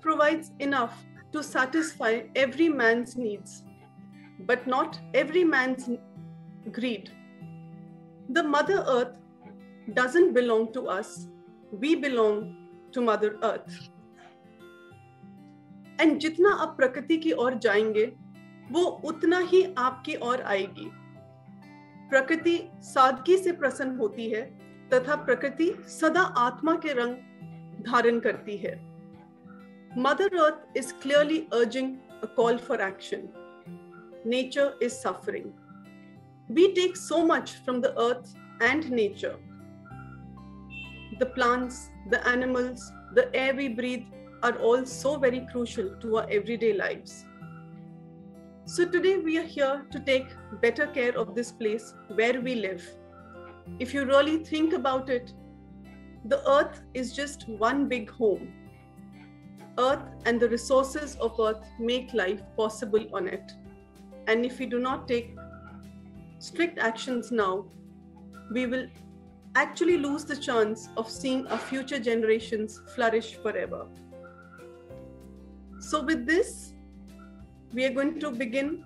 provides enough to satisfy every man's needs, but not every man's greed. The Mother Earth doesn't belong to us. We belong to Mother Earth. And जितना आप प्रकृति की ओर जाएंगे, वो उतना ही आपकी ओर आएगी. प्रकृति सादगी से प्रसन्न होती है तथा प्रकृति सदा आत्मा के रंग धारण करती है. Mother Earth is clearly urging a call for action. Nature is suffering. We take so much from the earth and nature. The plants, the animals, the air we breathe are all so very crucial to our everyday lives. So today we are here to take better care of this place where we live. If you really think about it, the earth is just one big home. Earth and the resources of earth make life possible on it. And if we do not take strict actions now, we will actually lose the chance of seeing our future generations flourish forever. So with this, we are going to begin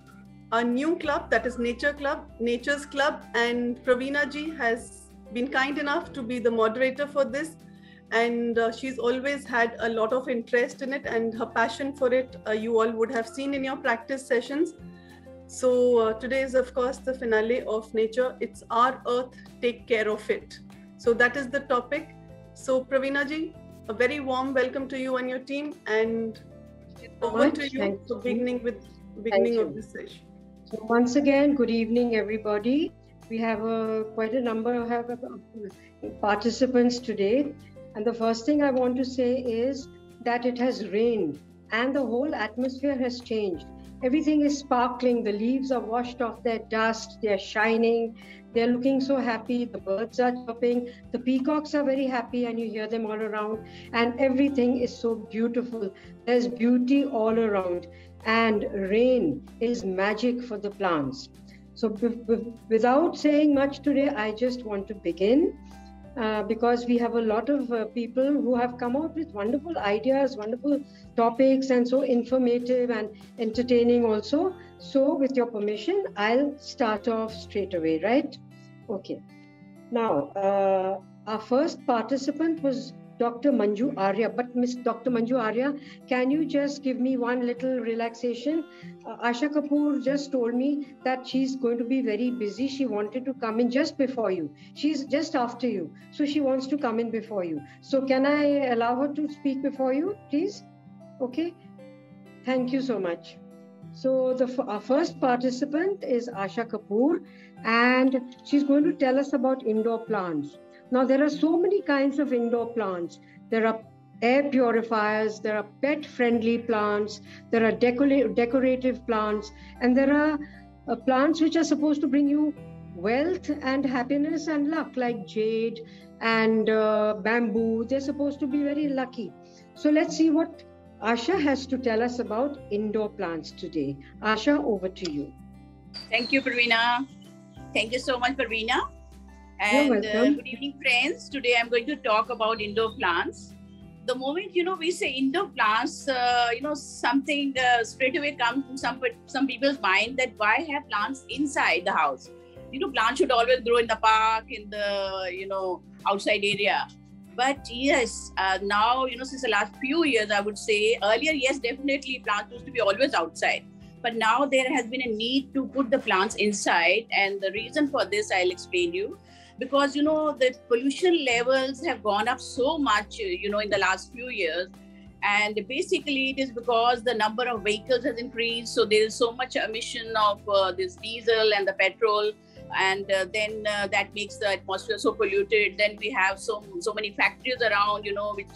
our new club, that is Nature's Club, and Praveena ji has been kind enough to be the moderator for this, and she's always had a lot of interest in it, and her passion for it you all would have seen in your practice sessions. So today is of course the finale of Nature. It's our earth, take care of it. So that is the topic. So Praveena ji, a very warm welcome to you and your team, and over to you for beginning of this session. So once again, good evening, everybody. We have quite a number of participants today. And the first thing I want to say is that it has rained and the whole atmosphere has changed. Everything is sparkling. The leaves are washed off their dust. They're shining. They're looking so happy. The birds are chirping. The peacocks are very happy and you hear them all around. And everything is so beautiful. There's beauty all around. And rain is magic for the plants. So without saying much today, I just want to begin because we have a lot of people who have come out with wonderful ideas, wonderful topics, and so informative and entertaining also. So with your permission, I'll start off straight away, right? Okay. Now, our first participant was Dr. Manju Arya. But Miss Dr. Manju Arya, can you just give me one little relaxation? Asha Kapoor just told me that she's going to be very busy. She wanted to come in just before you. She's just after you. So she wants to come in before you. So can I allow her to speak before you, please? Okay. Thank you so much. So our first participant is Asha Kapoor, and she's going to tell us about indoor plants. Now, there are so many kinds of indoor plants. There are air purifiers, there are pet-friendly plants, there are decorative plants, and there are plants which are supposed to bring you wealth and happiness and luck, like jade and bamboo. They're supposed to be very lucky. So let's see what Asha has to tell us about indoor plants today. Asha, over to you. Thank you, Praveena. Thank you so much, Praveena. And good evening, friends. Today I'm going to talk about indoor plants. The moment, we say indoor plants, something straight away comes to some people's mind that why have plants inside the house? Plants should always grow in the park, in the, outside area. But yes, now, since the last few years, I would say earlier, yes, definitely plants used to be always outside. But now there has been a need to put the plants inside. And the reason for this, I'll explain you. Because, the pollution levels have gone up so much, in the last few years. And basically, it is because the number of vehicles has increased. So there is so much emission of this diesel and the petrol. And then that makes the atmosphere so polluted. Then we have so many factories around, which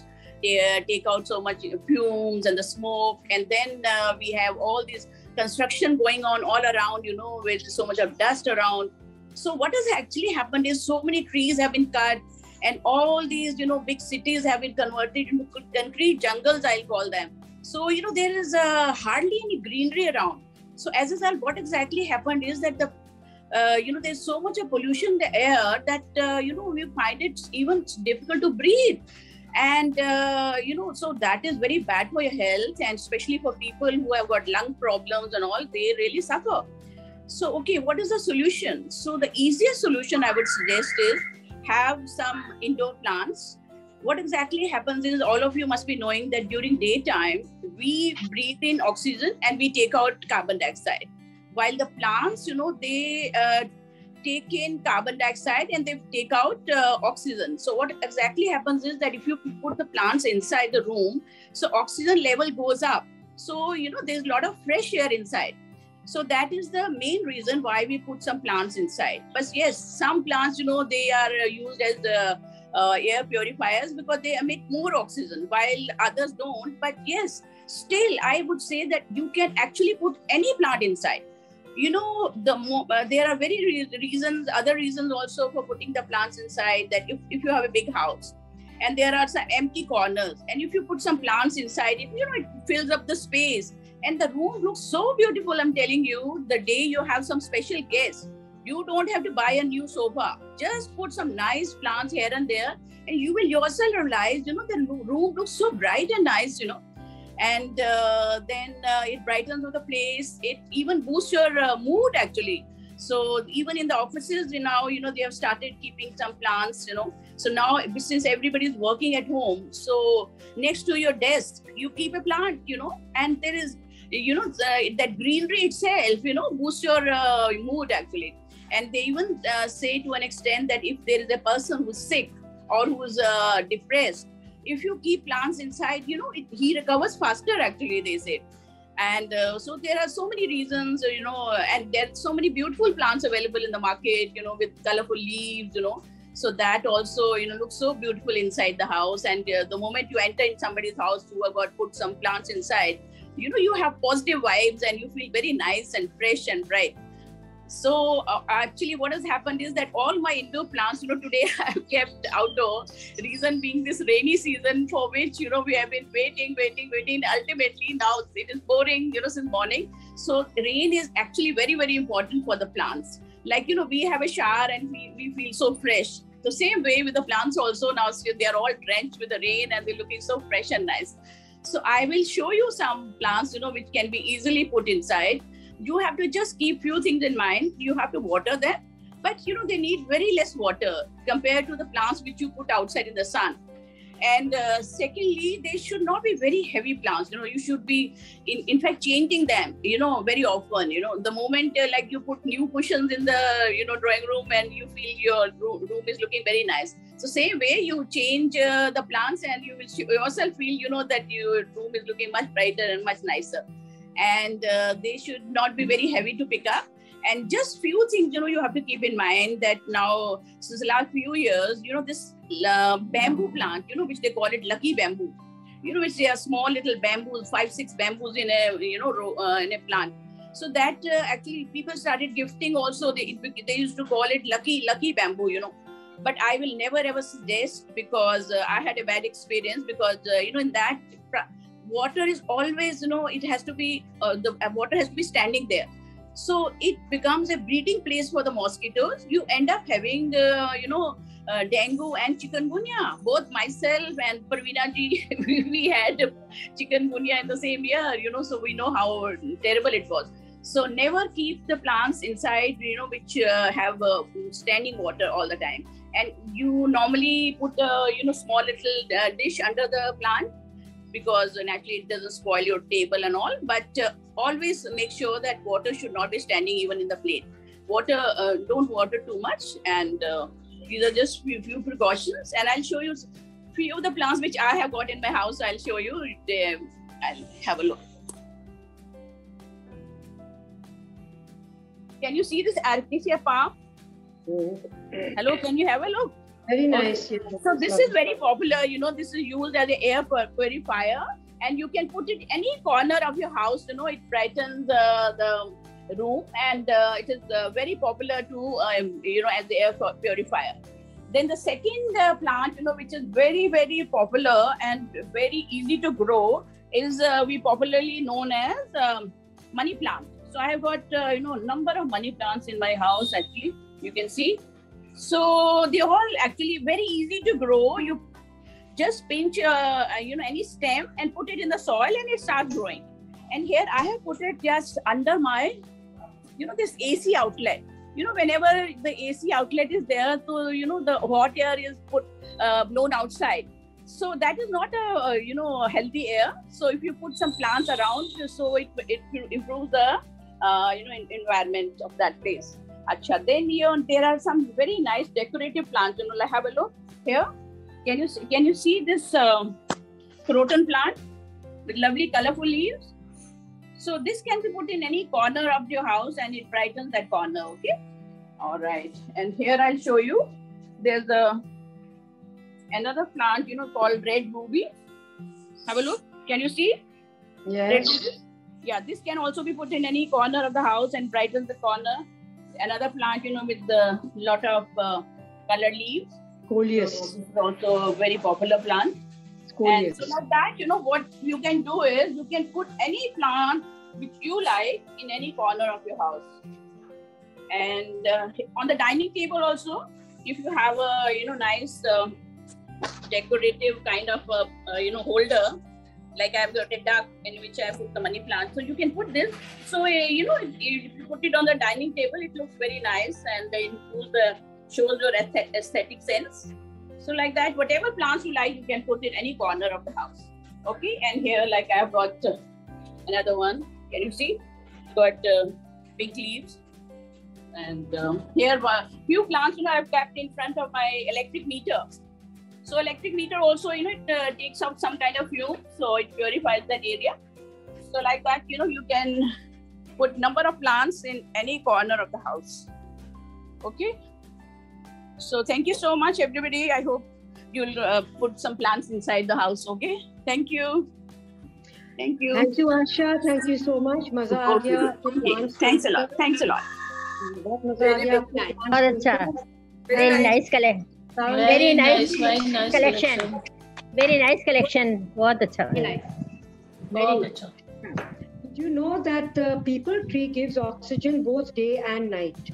they take out so much fumes and the smoke. And then we have all this construction going on all around, with so much of dust around. So what has actually happened is so many trees have been cut and all these, big cities have been converted into concrete jungles, I'll call them. So, there is hardly any greenery around. So as a result, what exactly happened is that there's so much of pollution in the air that, we find it even difficult to breathe. And so that is very bad for your health, and especially for people who have got lung problems and all, they really suffer. So, okay, what is the solution? So the easiest solution I would suggest is have some indoor plants. What exactly happens is, all of you must be knowing that during daytime, we breathe in oxygen and we take out carbon dioxide. While the plants, they take in carbon dioxide and they take out oxygen. So what exactly happens is that if you put the plants inside the room, so oxygen level goes up. So, there's a lot of fresh air inside. So that is the main reason why we put some plants inside. But yes, some plants, they are used as air purifiers because they emit more oxygen, while others don't. But yes, still, I would say that you can actually put any plant inside. There are other reasons also for putting the plants inside, that if you have a big house and there are some empty corners, and if you put some plants inside, it fills up the space. And the room looks so beautiful. I'm telling you, the day you have some special guests, you don't have to buy a new sofa. Just put some nice plants here and there, and you will yourself realize, the room looks so bright and nice, And then it brightens up the place. It even boosts your mood, actually. So even in the offices now, they have started keeping some plants, So now, since everybody is working at home, so next to your desk, you keep a plant, and there is, that greenery itself, boosts your mood, actually. And they even say to an extent that if there is a person who's sick or who's depressed, if you keep plants inside, he recovers faster, actually, they say. And so there are so many reasons, and there's so many beautiful plants available in the market, with colorful leaves, So that also, looks so beautiful inside the house. And the moment you enter in somebody's house who have got put some plants inside, you have positive vibes and you feel very nice and fresh and bright. So actually what has happened is that all my indoor plants, today I've kept outdoor. Reason being this rainy season, for which, we have been waiting. Ultimately now it is pouring, since morning. So rain is actually very, very important for the plants. Like, we have a shower and we feel so fresh. The same way with the plants also now, they are all drenched with the rain and they're looking so fresh and nice. So I will show you some plants, which can be easily put inside. You have to just keep few things in mind. You have to water them, but they need very less water compared to the plants which you put outside in the sun. And secondly, they should not be very heavy plants. You should be, in fact, changing them, very often. The moment like you put new cushions in the, drawing room and you feel your room is looking very nice. So same way, you change the plants and you will yourself feel, that your room is looking much brighter and much nicer. And they should not be very heavy to pick up. And just few things, you have to keep in mind that now, since the last few years, this bamboo plant, which they call it lucky bamboo, which they are small little bamboos, 5-6 bamboos in a, in a plant. So that actually people started gifting also. They used to call it lucky bamboo, But I will never ever suggest, because I had a bad experience, because, in that water is always, it has to be, the water has to be standing there. So it becomes a breeding place for the mosquitoes. You end up having, dengue and chikungunya. Both myself and Parveena ji, we had chikungunya in the same year, so we know how terrible it was. So never keep the plants inside, which have standing water all the time. And you normally put a, small little dish under the plant, because naturally it doesn't spoil your table and all, but always make sure that water should not be standing even in the plate. Don't water too much, and these are just few precautions. And I'll show you few of the plants which I have got in my house. I'll show you. I'll have a look. Can you see this Artesia palm? Hello, can you have a look? Very nice. Yeah. So this is very popular, this is used as an air purifier, and you can put it any corner of your house, it brightens the room, and it is very popular too, as the air purifier. Then the second plant, which is very, very popular and very easy to grow is we popularly known as money plant. So I have got, number of money plants in my house, actually, you can see. So they're all actually very easy to grow. just pinch any stem and put it in the soil and it starts growing. And here I have put it just under my this AC outlet. Whenever the AC outlet is there, so the hot air is blown outside. So that is not a healthy air. So if you put some plants around, so it improves the environment of that place. Acha. Then there are some very nice decorative plants. Like have a look here. Can you see this croton plant with lovely colorful leaves? So this can be put in any corner of your house and it brightens that corner. Okay. All right. And here I'll show you. There's another plant, called red ruby. Have a look. Can you see? Yes. Yeah, this can also be put in any corner of the house and brightens the corner. Another plant, with the lot of colored leaves. Coleus. So this is also a very popular plant. Coleus. And so like that, what you can do is you can put any plant which you like in any corner of your house. And on the dining table also, if you have a nice decorative kind of holder, like I have got a duck in which I put the money plant, so you can put this. So if you put it on the dining table, it looks very nice and it shows your aesthetic sense. So like that, whatever plants you like, you can put in any corner of the house. Okay, and here like I have got another one. Can you see? Got pink leaves. And here few plants I have kept in front of my electric meter. So electric meter also, it takes out some kind of fume, so it purifies that area. So like that, you can put number of plants in any corner of the house. Okay. So thank you so much, everybody. I hope you'll put some plants inside the house. Okay. Thank you. Thank you. Thank you, Asha. Thank you so much. Maza aa gaya. Thanks a lot. Thanks a lot. Very nice. Very nice collection. Very nice collection. Very nice collection. बहुत अच्छा. Very nice. Very nice. Did you know that the peepal tree gives oxygen both day and night?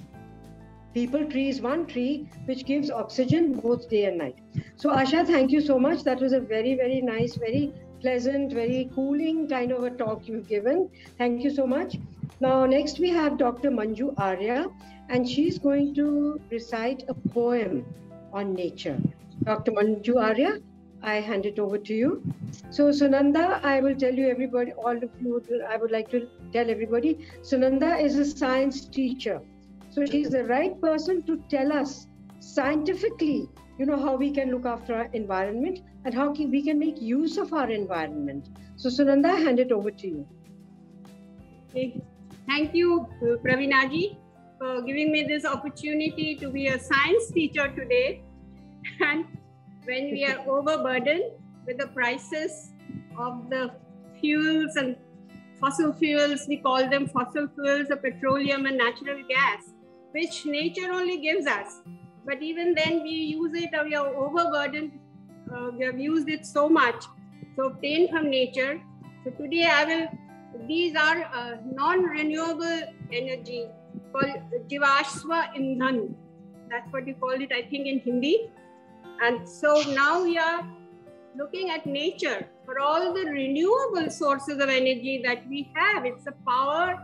Peepal tree is one tree which gives oxygen both day and night. So Asha, thank you so much. That was a very, very nice, very pleasant, very cooling kind of a talk you've given. Thank you so much. Now next we have Dr. Manju Arya, and she's going to recite a poem on nature. Dr. Manju Arya, I hand it over to you. So Sunanda, I will tell you everybody, all of you, I would like to tell everybody, Sunanda is a science teacher. So she's the right person to tell us scientifically, how we can look after our environment and how we can make use of our environment. So Sunanda, I hand it over to you. Okay. Thank you, Praveena ji, for giving me this opportunity to be a science teacher today. And when we are overburdened with the prices of the fuels and fossil fuels, we call them fossil fuels, the petroleum and natural gas, which nature only gives us. But even then we use it, we are overburdened, we have used it so much, so obtained from nature. So today these are non-renewable energy called Jivashva Indhan. That's what you call it, I think, in Hindi. And so now we are looking at nature for all the renewable sources of energy that we have. It's the power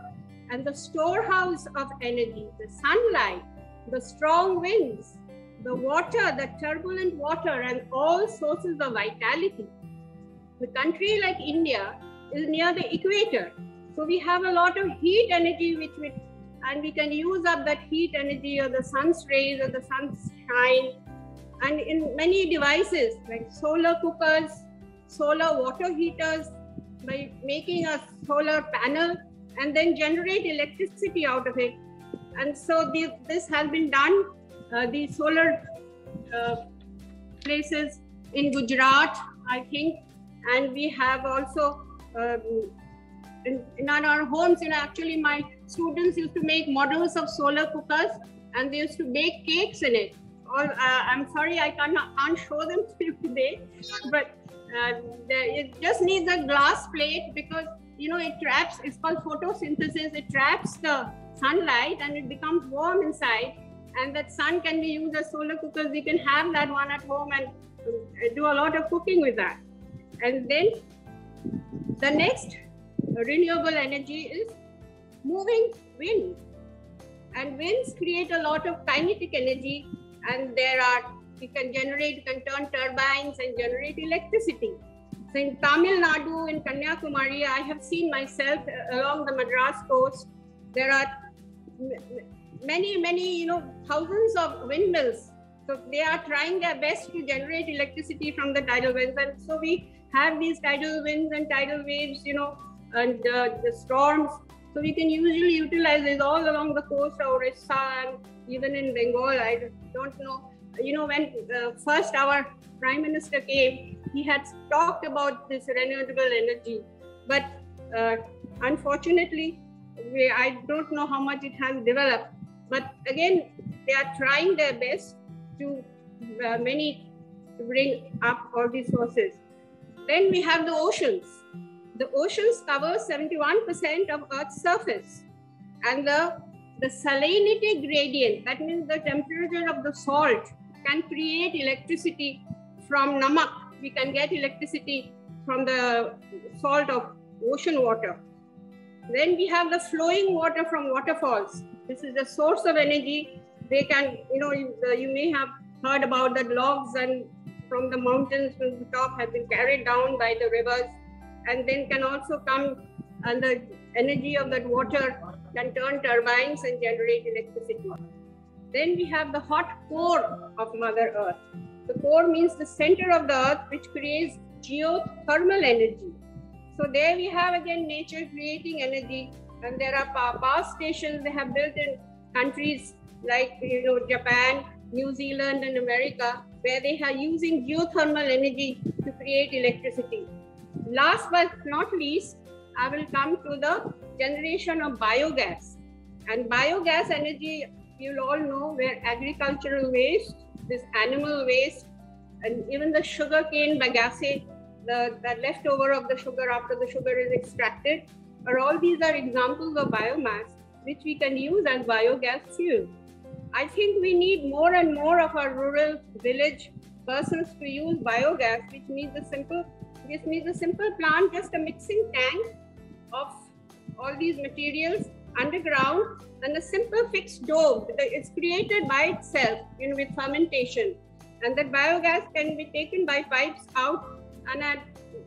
and the storehouse of energy, the sunlight, the strong winds, the water, the turbulent water, and all sources of vitality. The country like India is near the equator. So we have a lot of heat energy and we can use up that heat energy or the sun's rays or the sun's shine. And in many devices like solar cookers, solar water heaters, by making a solar panel and then generate electricity out of it. And so this has been done, the solar places in Gujarat, I think, and we have also in our homes, actually my students used to make models of solar cookers and they used to bake cakes in it. I'm sorry, I can't show them to you today, but it just needs a glass plate because, it traps, it's called photosynthesis, it traps the sunlight and it becomes warm inside. and that sun can be used as solar cookers. We can have that one at home and do a lot of cooking with that. And then the next renewable energy is moving wind. And winds create a lot of kinetic energy, and you can turn turbines and generate electricity. So in Tamil Nadu, in Kanyakumari, I have seen myself along the Madras coast, there are many, thousands of windmills. So they are trying their best to generate electricity from the tidal winds. And so we have these tidal winds and tidal waves, and the storms. So we can usually utilize this all along the coast of Orissa and even in Bengal. I don't know. When first our Prime Minister came, he had talked about this renewable energy. But unfortunately, I don't know how much it has developed. But again, they are trying their best to bring up all these sources. Then we have the oceans. The oceans cover 71% of Earth's surface, and the salinity gradient, that means the temperature of the salt, can create electricity from namak. We can get electricity from the salt of ocean water. Then we have the flowing water from waterfalls. This is the source of energy. They can, you may have heard about that logs and from the mountains from the top have been carried down by the rivers, and then can also come, and the energy of that water can turn turbines and generate electricity. Then we have the hot core of Mother Earth. The core means the center of the earth, which creates geothermal energy. So there we have again nature creating energy, and there are power stations they have built in countries like Japan, New Zealand and America, where they are using geothermal energy to create electricity. Last but not least, I will come to the generation of biogas. And biogas energy, you'll all know, where agricultural waste, this animal waste, and even the sugarcane bagasse, the leftover of the sugar after the sugar is extracted, all these are examples of biomass which we can use as biogas fuel. I think we need more and more of our rural village persons to use biogas, which means a simple plant, just a mixing tank of all these materials underground, and a simple fixed dome. It's created by itself, with fermentation, and that biogas can be taken by pipes out. And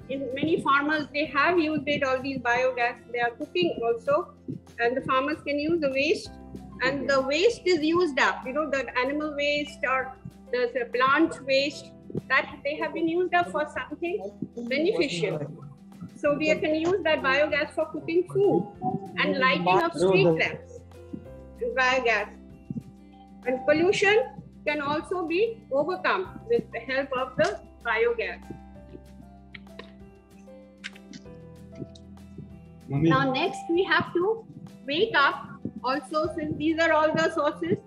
in many farmers, they have used it, all these biogas. They are cooking also, and the farmers can use the waste, and the waste is used up. The animal waste or the plant waste, that they have been used up for something beneficial. So we can use that biogas for cooking food and lighting of street lamps. Biogas. And pollution can also be overcome with the help of the biogas. Now next we have to wake up also, since these are all the sources,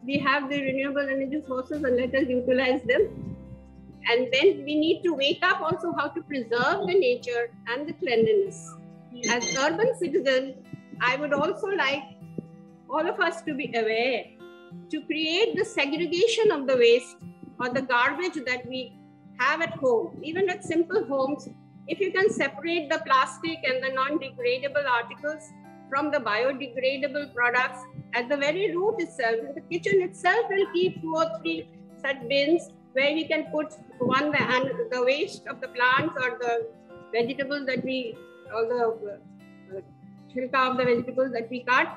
we have the renewable energy sources, and let us utilize them. And then we need to wake up also how to preserve the nature and the cleanliness. As urban citizens, I would also like all of us to be aware to create the segregation of the waste or the garbage that we have at home. Even at simple homes, if you can separate the plastic and the non-degradable articles from the biodegradable products at the very root itself, the kitchen itself will keep 2 or 3 such bins where we can put the waste of the plants or the vegetables that the chilka of the vegetables that we cut.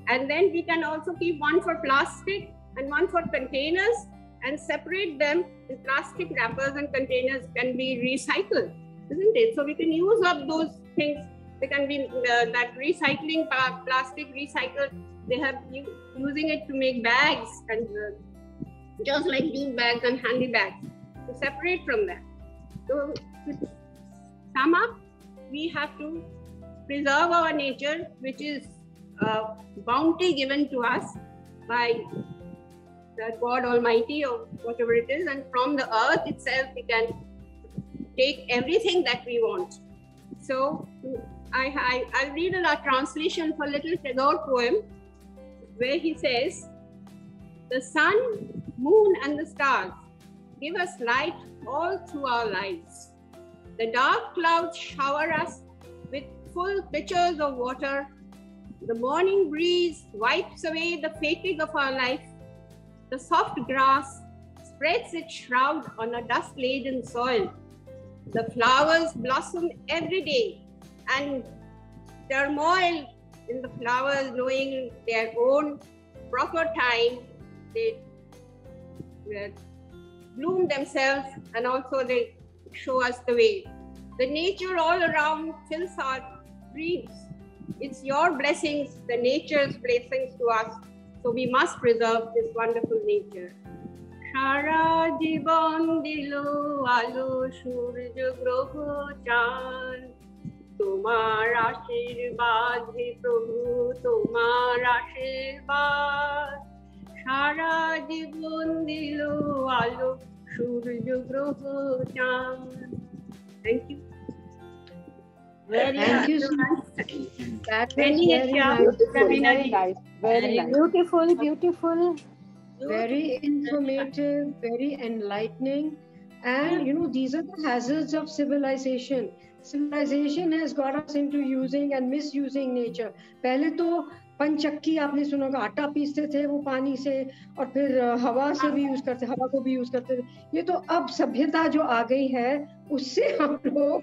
And then we can also keep one for plastic and one for containers, and separate them. The plastic wrappers and containers can be recycled, isn't it? So we can use up those things. They can be that recycling plastic recycled. They have using it to make bags, and just like jute bags and handy bags, to separate from that. So to sum up, we have to preserve our nature, which is a bounty given to us by the God Almighty or whatever it is, and from the earth itself we can take everything that we want. So I'll read a translation for Little Tagore poem, where he says, The sun, moon, and the stars give us light all through our lives. The dark clouds shower us with full pitchers of water. The morning breeze wipes away the fatigue of our life. The soft grass spreads its shroud on a dust-laden soil. The flowers blossom every day, and turmoil in the flowers, knowing their own proper time, they bloom themselves, and also they show us the way. The nature all around fills our dreams. It's your blessings, the nature's blessings to us. So we must preserve this wonderful nature. Shara জীবন দিলো আলো সূর্য গ্রহ চাঁদ তোমার আশীর্বাদ হে প্রভু তোমার আশীর্বাদ সারা জীবন দিলো আলো সূর্য গ্রহ চাঁদ. Thank you. Thank you so much. That was very nice. Very beautiful, beautiful. Very informative, very enlightening. And you know, these are the hazards of civilization. Civilization has got us into using and misusing nature. पहले तो पंचक्की आपने सुना होगा, आटा पीसते थे वो पानी से, और फिर हवा से भी यूज करते, हवा को भी यूज करते थे. ये तो अब सभ्यता जो आ गई है उससे हम लोग,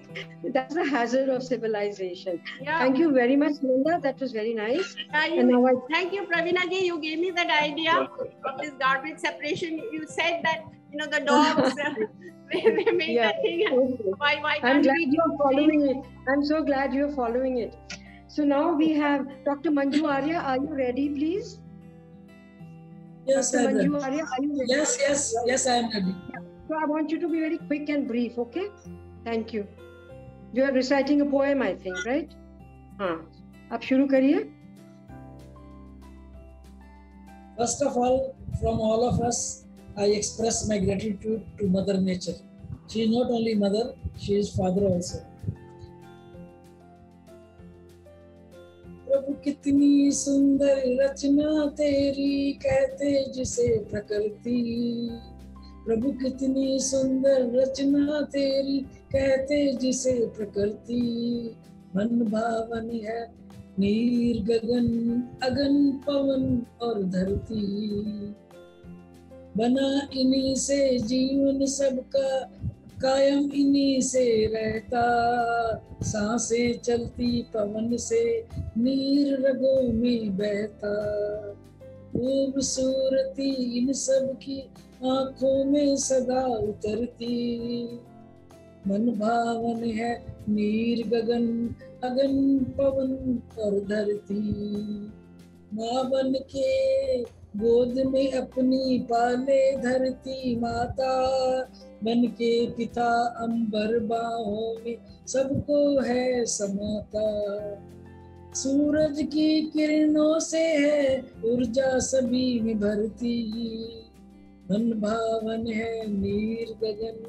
that's the hazard of civilization. Yeah. Thank you very much, Linda. That was very nice. And now thank you, Pravina ji. You gave me that idea of this garbage separation. You said that, you know, the dogs they make that thing. Why I'm can't glad we you're following it. I'm so glad you're following it. So now we have Dr. Manju Arya. Are you ready, please? Yes, Dr. I'm Manju ready. Arya, are you ready? Yes, I am ready. So I want you to be very quick and brief, okay? Thank you. You are reciting a poem, I think, right? हाँ, आप शुरू करिए. First of all, from all of us, I express my gratitude to Mother Nature. She is not only mother, she is father also. प्रभु कितनी सुंदर रचना तेरी, कहते जिसे प्रकृति. प्रभु कितनी सुंदर रचना तेरी, कहते जिसे प्रकृति. मन भावन है नीर गगन, अगन पवन और धरती. बना इन्हीं से जीवन सबका, कायम इन्हीं से रहता. सांसें चलती पवन से, नीर रगों में बहता. खूबसूरती इन सब की आंखों में सदा उतरती. मन भावन है नीर गगन, अगन पवन और धरती. माँ बन के गोद में अपनी पाले धरती माता. बन के पिता अंबर बाहों में सबको है समाता. सूरज की किरणों से है ऊर्जा सभी में भरती. मन भावन है नीर गगन,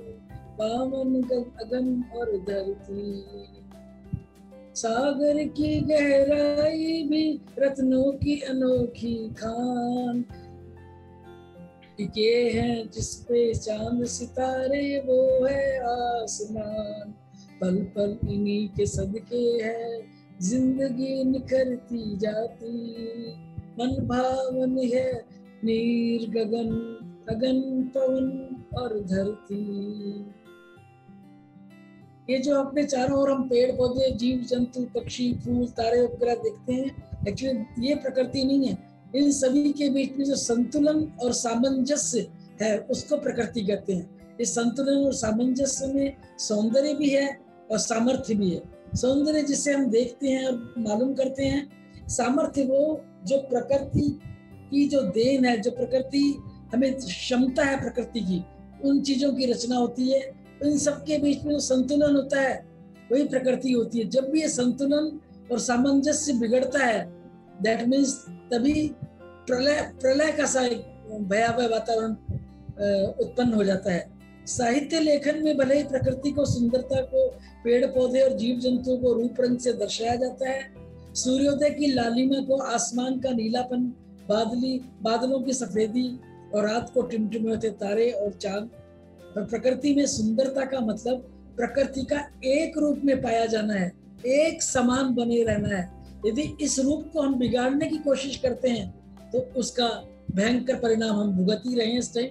पावन अगन और धरती. सागर की गहराई भी रत्नों की अनोखी खान. टिके हैं जिसपे चांद सितारे, वो है आसमान. पल पल इन्हीं के सदके है जिंदगी निखरती जाती. मन भावन है नीर गगन, अगन पवन और धरती. ये जो अपने चारों ओर हम पेड़ पौधे, जीव जंतु, पक्षी, फूल, तारे वगैरह देखते हैं, एक्चुअली ये प्रकृति नहीं है. इन सभी के बीच में जो संतुलन और सामंजस्य है उसको प्रकृति कहते हैं. इस संतुलन और सामंजस्य में सौंदर्य भी है और सामर्थ्य भी है. सौंदर्य जिसे हम देखते हैं और मालूम करते हैं, सामर्थ्य वो जो प्रकृति की जो देन है, जो प्रकृति हमें क्षमता है प्रकृति की, उन चीजों की रचना होती है. इन सबके बीच में जो संतुलन होता है वही प्रकृति होती है. जब भी ये संतुलन और सामंजस्य बिगड़ता है, दैट मीन्स तभी प्रलय का सा एक भयावह वातावरण उत्पन्न हो जाता है. साहित्य लेखन में भले ही प्रकृति को, सुंदरता को, पेड़ पौधे और जीव जंतुओं को रूप रंग से दर्शाया जाता है. सूर्योदय की लालिमा को, आसमान का नीलापन बादलों की सफेदी और रात को टिमटिमे होते तारे और चांद। और प्रकृति में सुंदरता का मतलब प्रकृति का एक रूप में पाया जाना है, एक समान बने रहना है। यदि इस रूप को हम बिगाड़ने की कोशिश करते हैं तो उसका भयंकर परिणाम हम भुगत ही रहे हैं इस टाइम।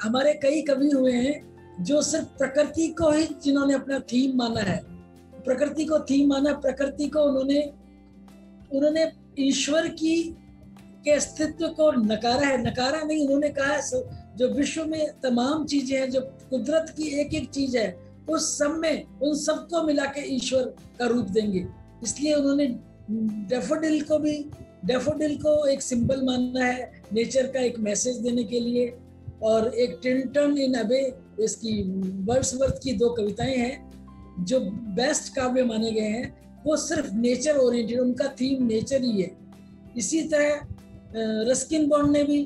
हमारे कई कवि हुए हैं जो सिर्फ प्रकृति को ही जिन्होंने अपना थीम माना है, प्रकृति को थीम माना, प्रकृति को उन्होंने ईश्वर के अस्तित्व को नकारा है। नकारा नहीं, उन्होंने कहा है जो विश्व में तमाम चीजें हैं, जो कुदरत की एक एक चीज है, उस सब में उन सबको मिला के ईश्वर का रूप देंगे। इसलिए उन्होंने डैफोडिल को एक सिंबल माना है नेचर का, एक मैसेज देने के लिए। और एक टिंटन इन अबे, इसकी वर्ड्सवर्थ की 2 कविताएं हैं जो बेस्ट काव्य माने गए हैं। वो सिर्फ नेचर ओरिएंटेड, उनका थीम नेचर ही है। इसी तरह रस्किन बॉन्ड ने भी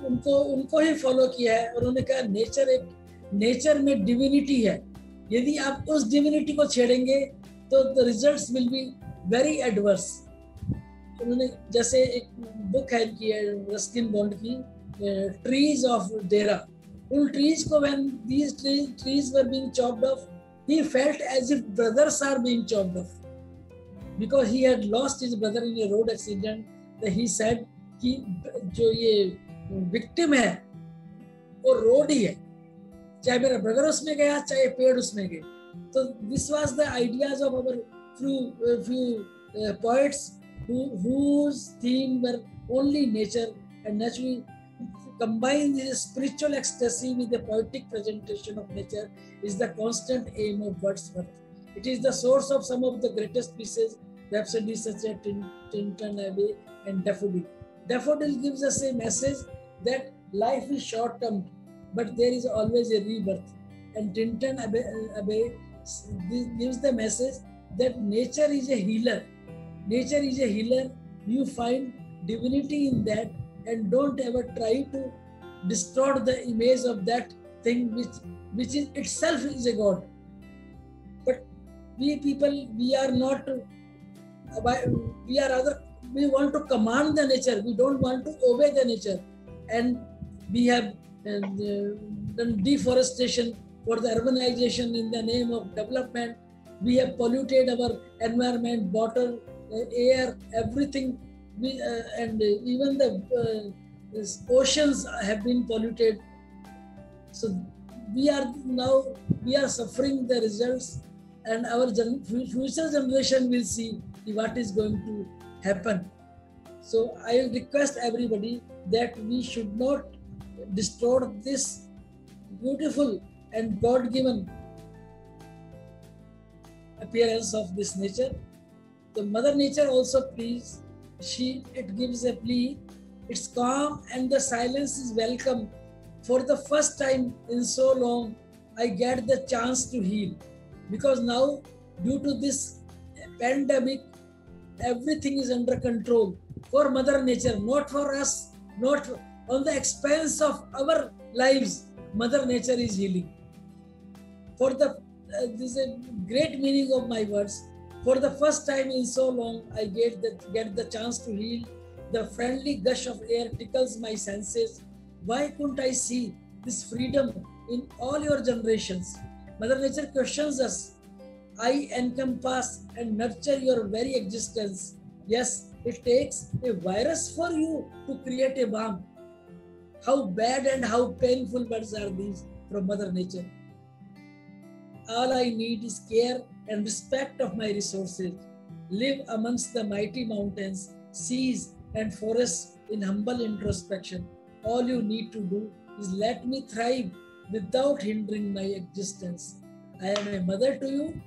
उनको ही फॉलो किया है। उन्होंने कहा नेचर में डिविनिटी है, यदि आप उस डिविनिटी को छेड़ेंगे तो the results will be very adverse. उन्होंने जैसे एक बुक है की रस्किन बॉन्ड की, ट्रीज ऑफ डेरा। उन ट्रीज को when these trees were being chopped off, he felt as if brothers are being chopped off because he had lost his brother in a road accident. That he said कि जो ये victim है वो road ही है, चाहे मेरा brother उसमें गया चाहे पेड़ उसमें गए। तो this was the ideas of our few poets whose theme were only nature, and naturally combine this spiritual ecstasy with the poetic presentation of nature is the constant aim of Wordsworth. It is the source of some of the greatest pieces, rhapsodies such as Tintin Abbey and Daffodil. Daffodil gives us a message that life is short-term, but there is always a rebirth. And Tintin Abbey gives the message that nature is a healer. Nature is a healer. You find divinity in that, and don't ever try to distort the image of that thing which is itself is a god. But we people, we are not, we are rather, we want to command the nature, we don't want to obey the nature. And we have done deforestation for the urbanization in the name of development. We have polluted our environment, water, air, everything. And even the oceans have been polluted. So we are suffering the results, and our future generation will see what is going to happen. So I request everybody that we should not distort this beautiful and God-given appearance of this nature. The Mother Nature also please. It gives a plea. It's calm and the silence is welcome. For the first time in so long, I get the chance to heal. Because now, due to this pandemic, everything is under control. For Mother Nature, not for us, not on the expense of our lives. Mother Nature is healing. For this is a great meaning of my words. For the first time in so long, I get the chance to heal. The friendly gush of air tickles my senses. Why couldn't I see this freedom in all your generations? Mother Nature questions us. I encompass and nurture your very existence. Yes, it takes a virus for you to create a bomb. How bad and how painful words are these from Mother Nature. All I need is care and respect of my resources. Live amongst the mighty mountains, seas, and forests in humble introspection. All you need to do is let me thrive without hindering my existence. I am a mother to you.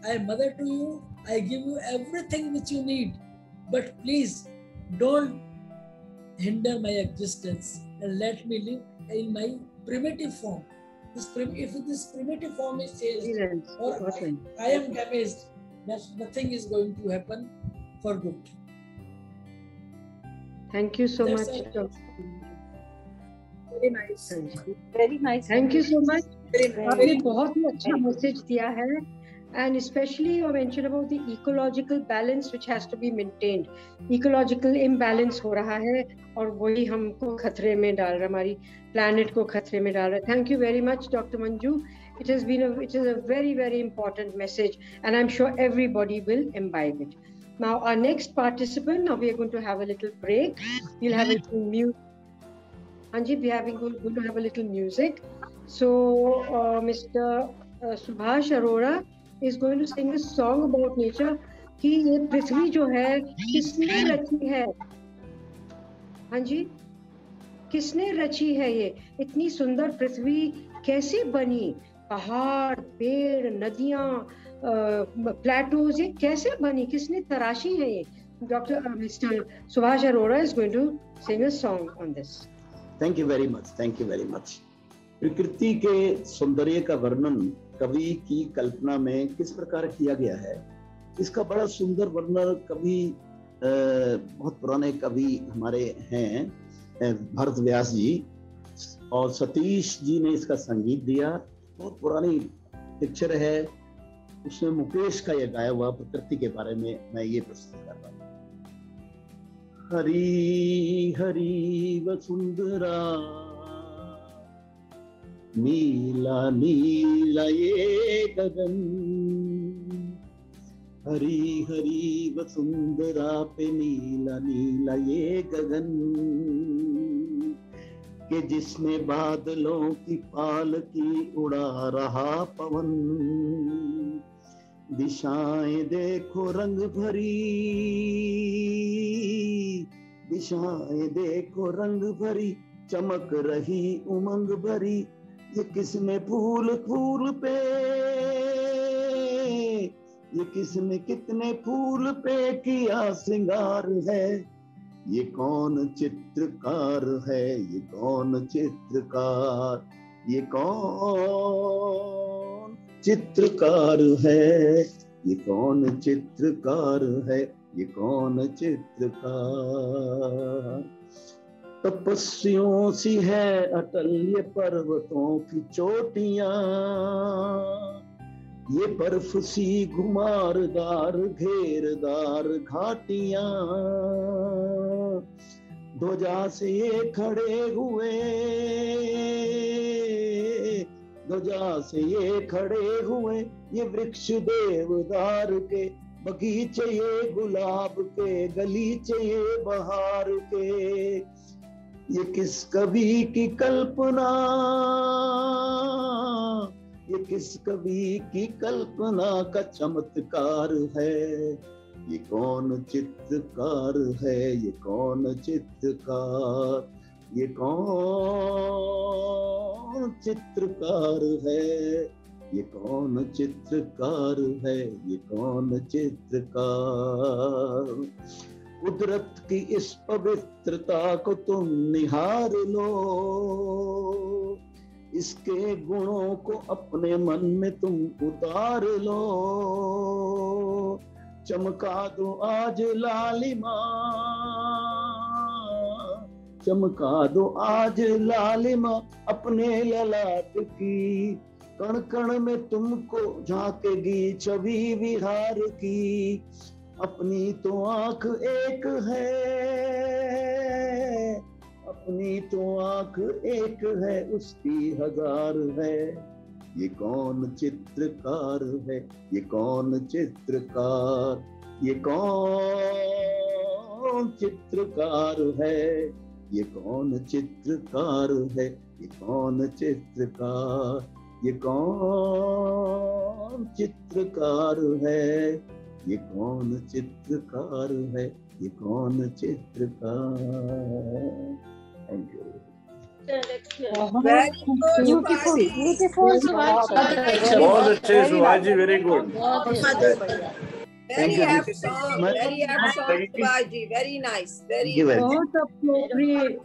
I am mother to you. I give you everything which you need. But please don't hinder my existence and let me live in my primitive form. If this primitive form is changed or I am damaged, nothing is going to happen for good. Thank you so much. Very nice. Very nice. Thank you so much. आपने बहुत ही अच्छा message दिया है and especially you mentioned about the ecological balance which has to be maintained. Ecological imbalance हो रहा है और वही हमको खतरे में डाल रहा है, हमारी planet को खतरे में डाल रहा है. Thank you very much, Dr. Manju. It is a very, very important message, and I'm sure everybody will imbibe it. Now our next participant, now we are going to have a little break. We'll have a little music. Anji, we are going to have a little music. So Mr. Subhash Arora is going to sing a song about nature कि ये पृथ्वी जो है किसने रची है. हाँ जी, किसने रची है ये इतनी सुंदर पृथ्वी कैसे बनी? पहाड़, पेड़, नदियाँ, प्लेटोज, ये कैसे बनी? किसने तराशी है ये? Mr. Subhash Arora is going to sing a song on this. Thank you very much. Thank you very much. प्रकृति के सौंदर्य का वर्णन कवि की कल्पना में किस प्रकार किया गया है, इसका बड़ा सुंदर वर्णन कवि बहुत पुराने कवि हमारे हैं भरत व्यास जी, और सतीश जी ने इसका संगीत दिया. बहुत पुरानी पिक्चर है, उसमें मुकेश का ये गाया हुआ प्रकृति के बारे में मैं ये प्रस्तुत कर रहा हूँ. हरी हरी वसुंधरा, नीला नीला ये गगन, हरी हरी वसुंधरा पे नीला नीला ये गगन, कि जिसमें बादलों की पालकी उड़ा रहा पवन. दिशाएं देखो रंग भरी, दिशाएं देखो रंग भरी, चमक रही उमंग भरी. ये किसने फूल फूल पे, ये किसने कितने फूल पे किया श्रृंगार है. ये कौन चित्रकार है, ये कौन चित्रकार, ये कौन चित्रकार है, ये कौन चित्रकार है, ये कौन चित्रकार. तपस्वियों सी है अटल ये पर्वतों की चोटियां, ये बर्फ सी घुमारदार घेरदार घाटियां. ध्वजा से ये खड़े हुए, ध्वजा से ये खड़े हुए, ये वृक्ष देवदार के, बगीचे ये गुलाब के, गलीचे ये बहार के. ये किस कवि की कल्पना, ये किस कवि की कल्पना का चमत्कार है. ये कौन चित्रकार है, ये कौन चित्रकार, ये कौन चित्रकार है, ये कौन चित्रकार है, ये कौन चित्रकार. कुदरत की इस पवित्रता को तुम निहार लो, इसके गुणों को अपने मन में तुम उतार लो. चमका दो आज लालिमा, चमका दो आज लालिमा अपने ललाट की. कण कण में तुमको झांकेगी छवि विहार की. अपनी तो आंख एक है, अपनी तो आंख एक है, उसकी हजार है. ये कौन चित्रकार है, ये कौन चित्रकार, ये कौन चित्रकार है, ये कौन चित्रकार है, ये कौन चित्रकार, ये कौन चित्रकार है, ये कौन चित्रकार है, ये कौन चित्रकार. Thank you. Beautiful, beautiful. बहुत अच्छे Subhash ji, very good. Very apt song, very apt song, Subhash ji. Very nice, very. बहुत appropriate.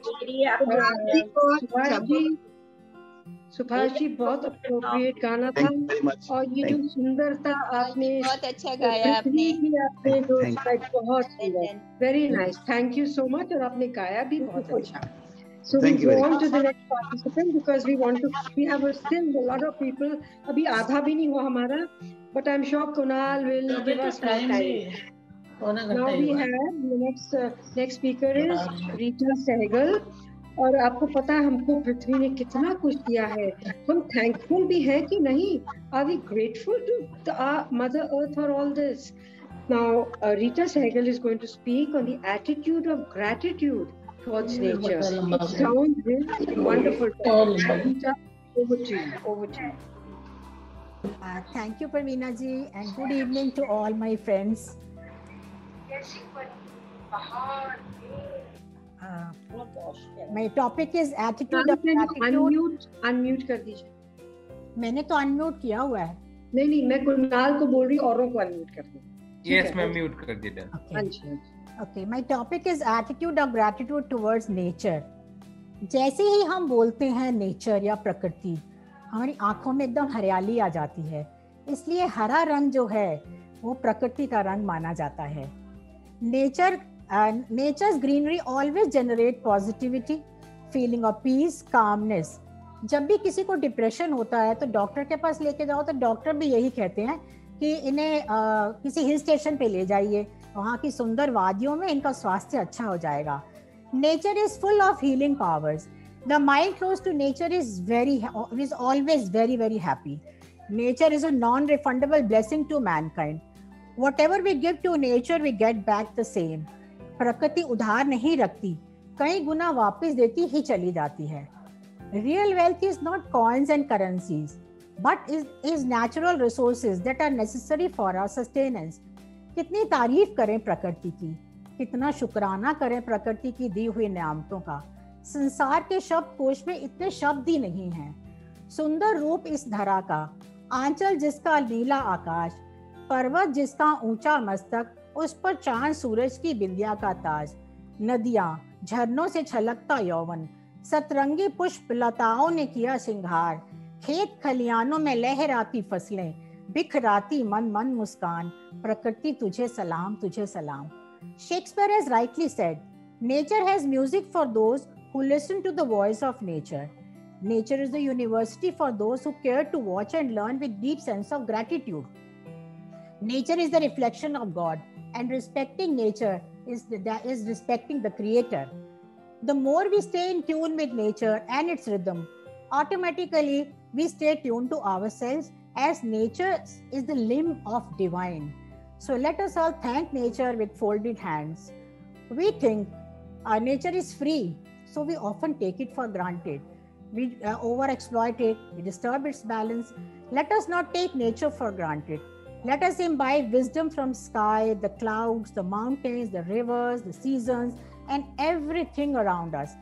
सुभाष जी बहुत अप्रोप्रिएट गाना था. और ये जो सुंदरता आपने, बहुत अच्छा गाया आपने जो बहुत सुंदर, very nice. Thank you so much. और आपने गाया भी बहुत अच्छा. So we go on to the next participant because we have still a lot of people. अभी आधा भी नहीं हुआ हमारा. but I'm sure Kunal will give us more time. Now we have the next speaker is Rita Sehgal. और आपको पता है हमको पृथ्वी ने कितना कुछ दिया है, हम थैंकफुल भी हैं कि नहीं? Are we grateful to our Mother Earth for all this? Now Rita Sehgal is going to speak on the attitude of gratitude towards nature. It sounds really wonderful. Rita, over to you. Over to you. Thank you, Parveena ji, and good evening to all my friends. My topic is attitude of gratitude. Unmute कर दीजिए. मैंने तो unmute किया हुआ है. नहीं, मैं कुणाल को बोल रही हूँ, औरों को unmute कर दूँ. Yes, मैं mute कर दिया. Okay, my topic is attitude of gratitude towards nature. जैसे ही हम बोलते हैं nature या प्रकृति, हमारी आंखों में एकदम हरियाली आ जाती है. इसलिए हरा रंग जो है वो प्रकृति का रंग माना जाता है. Nature's greenery always generate positivity, feeling of peace, calmness. जब भी किसी को डिप्रेशन होता है तो डॉक्टर के पास लेके जाओ तो डॉक्टर भी यही कहते हैं कि इन्हें किसी हिल स्टेशन पे ले जाइए, वहाँ की सुंदर वादियों में इनका स्वास्थ्य अच्छा हो जाएगा. Nature is full of healing powers. The mind close to nature is always very, very happy. Nature is a non-refundable blessing to mankind. Whatever we give to nature, we get back the same. प्रकृति उधार नहीं रखती, कई गुना वापस देती ही चली जाती है. Real wealth is not coins and currencies, but is natural resources that are necessary for our sustenance. कितनी तारीफ करें प्रकृति की, कितना शुक्राना करें प्रकृति की दी हुई नियामतों का. संसार के शब्द कोश में इतने शब्द ही नहीं हैं. सुंदर रूप इस धरा का, आंचल जिसका नीला आकाश, पर्वत जिसका ऊंचा मस्तक, उस पर चांद सूरज की बिंदिया का ताज, नदियां झरनों से छलकता यौवन, सतरंगी पुष्प लताओं ने किया श्रृंगार, खेत खलियानों में लहराती फसलें, बिखराती मन मन मुस्कान, प्रकृति तुझे सलाम तुझे सलाम. Shakespeare has rightly said, nature has music for those who listen to the voice of nature. Nature is the university for those who care to watch and learn with deep sense of gratitude. Nature is the reflection of God, and respecting nature is respecting the Creator. The more we stay in tune with nature and its rhythm, automatically we stay tuned to ourselves, as nature is the limb of divine. So let us all thank nature with folded hands. We think nature is free, so we often take it for granted. We overexploit it, we disturb its balance. Let us not take nature for granted. Let us imbibe wisdom from sky, the clouds, the mountains, the rivers, the seasons, and everything around us.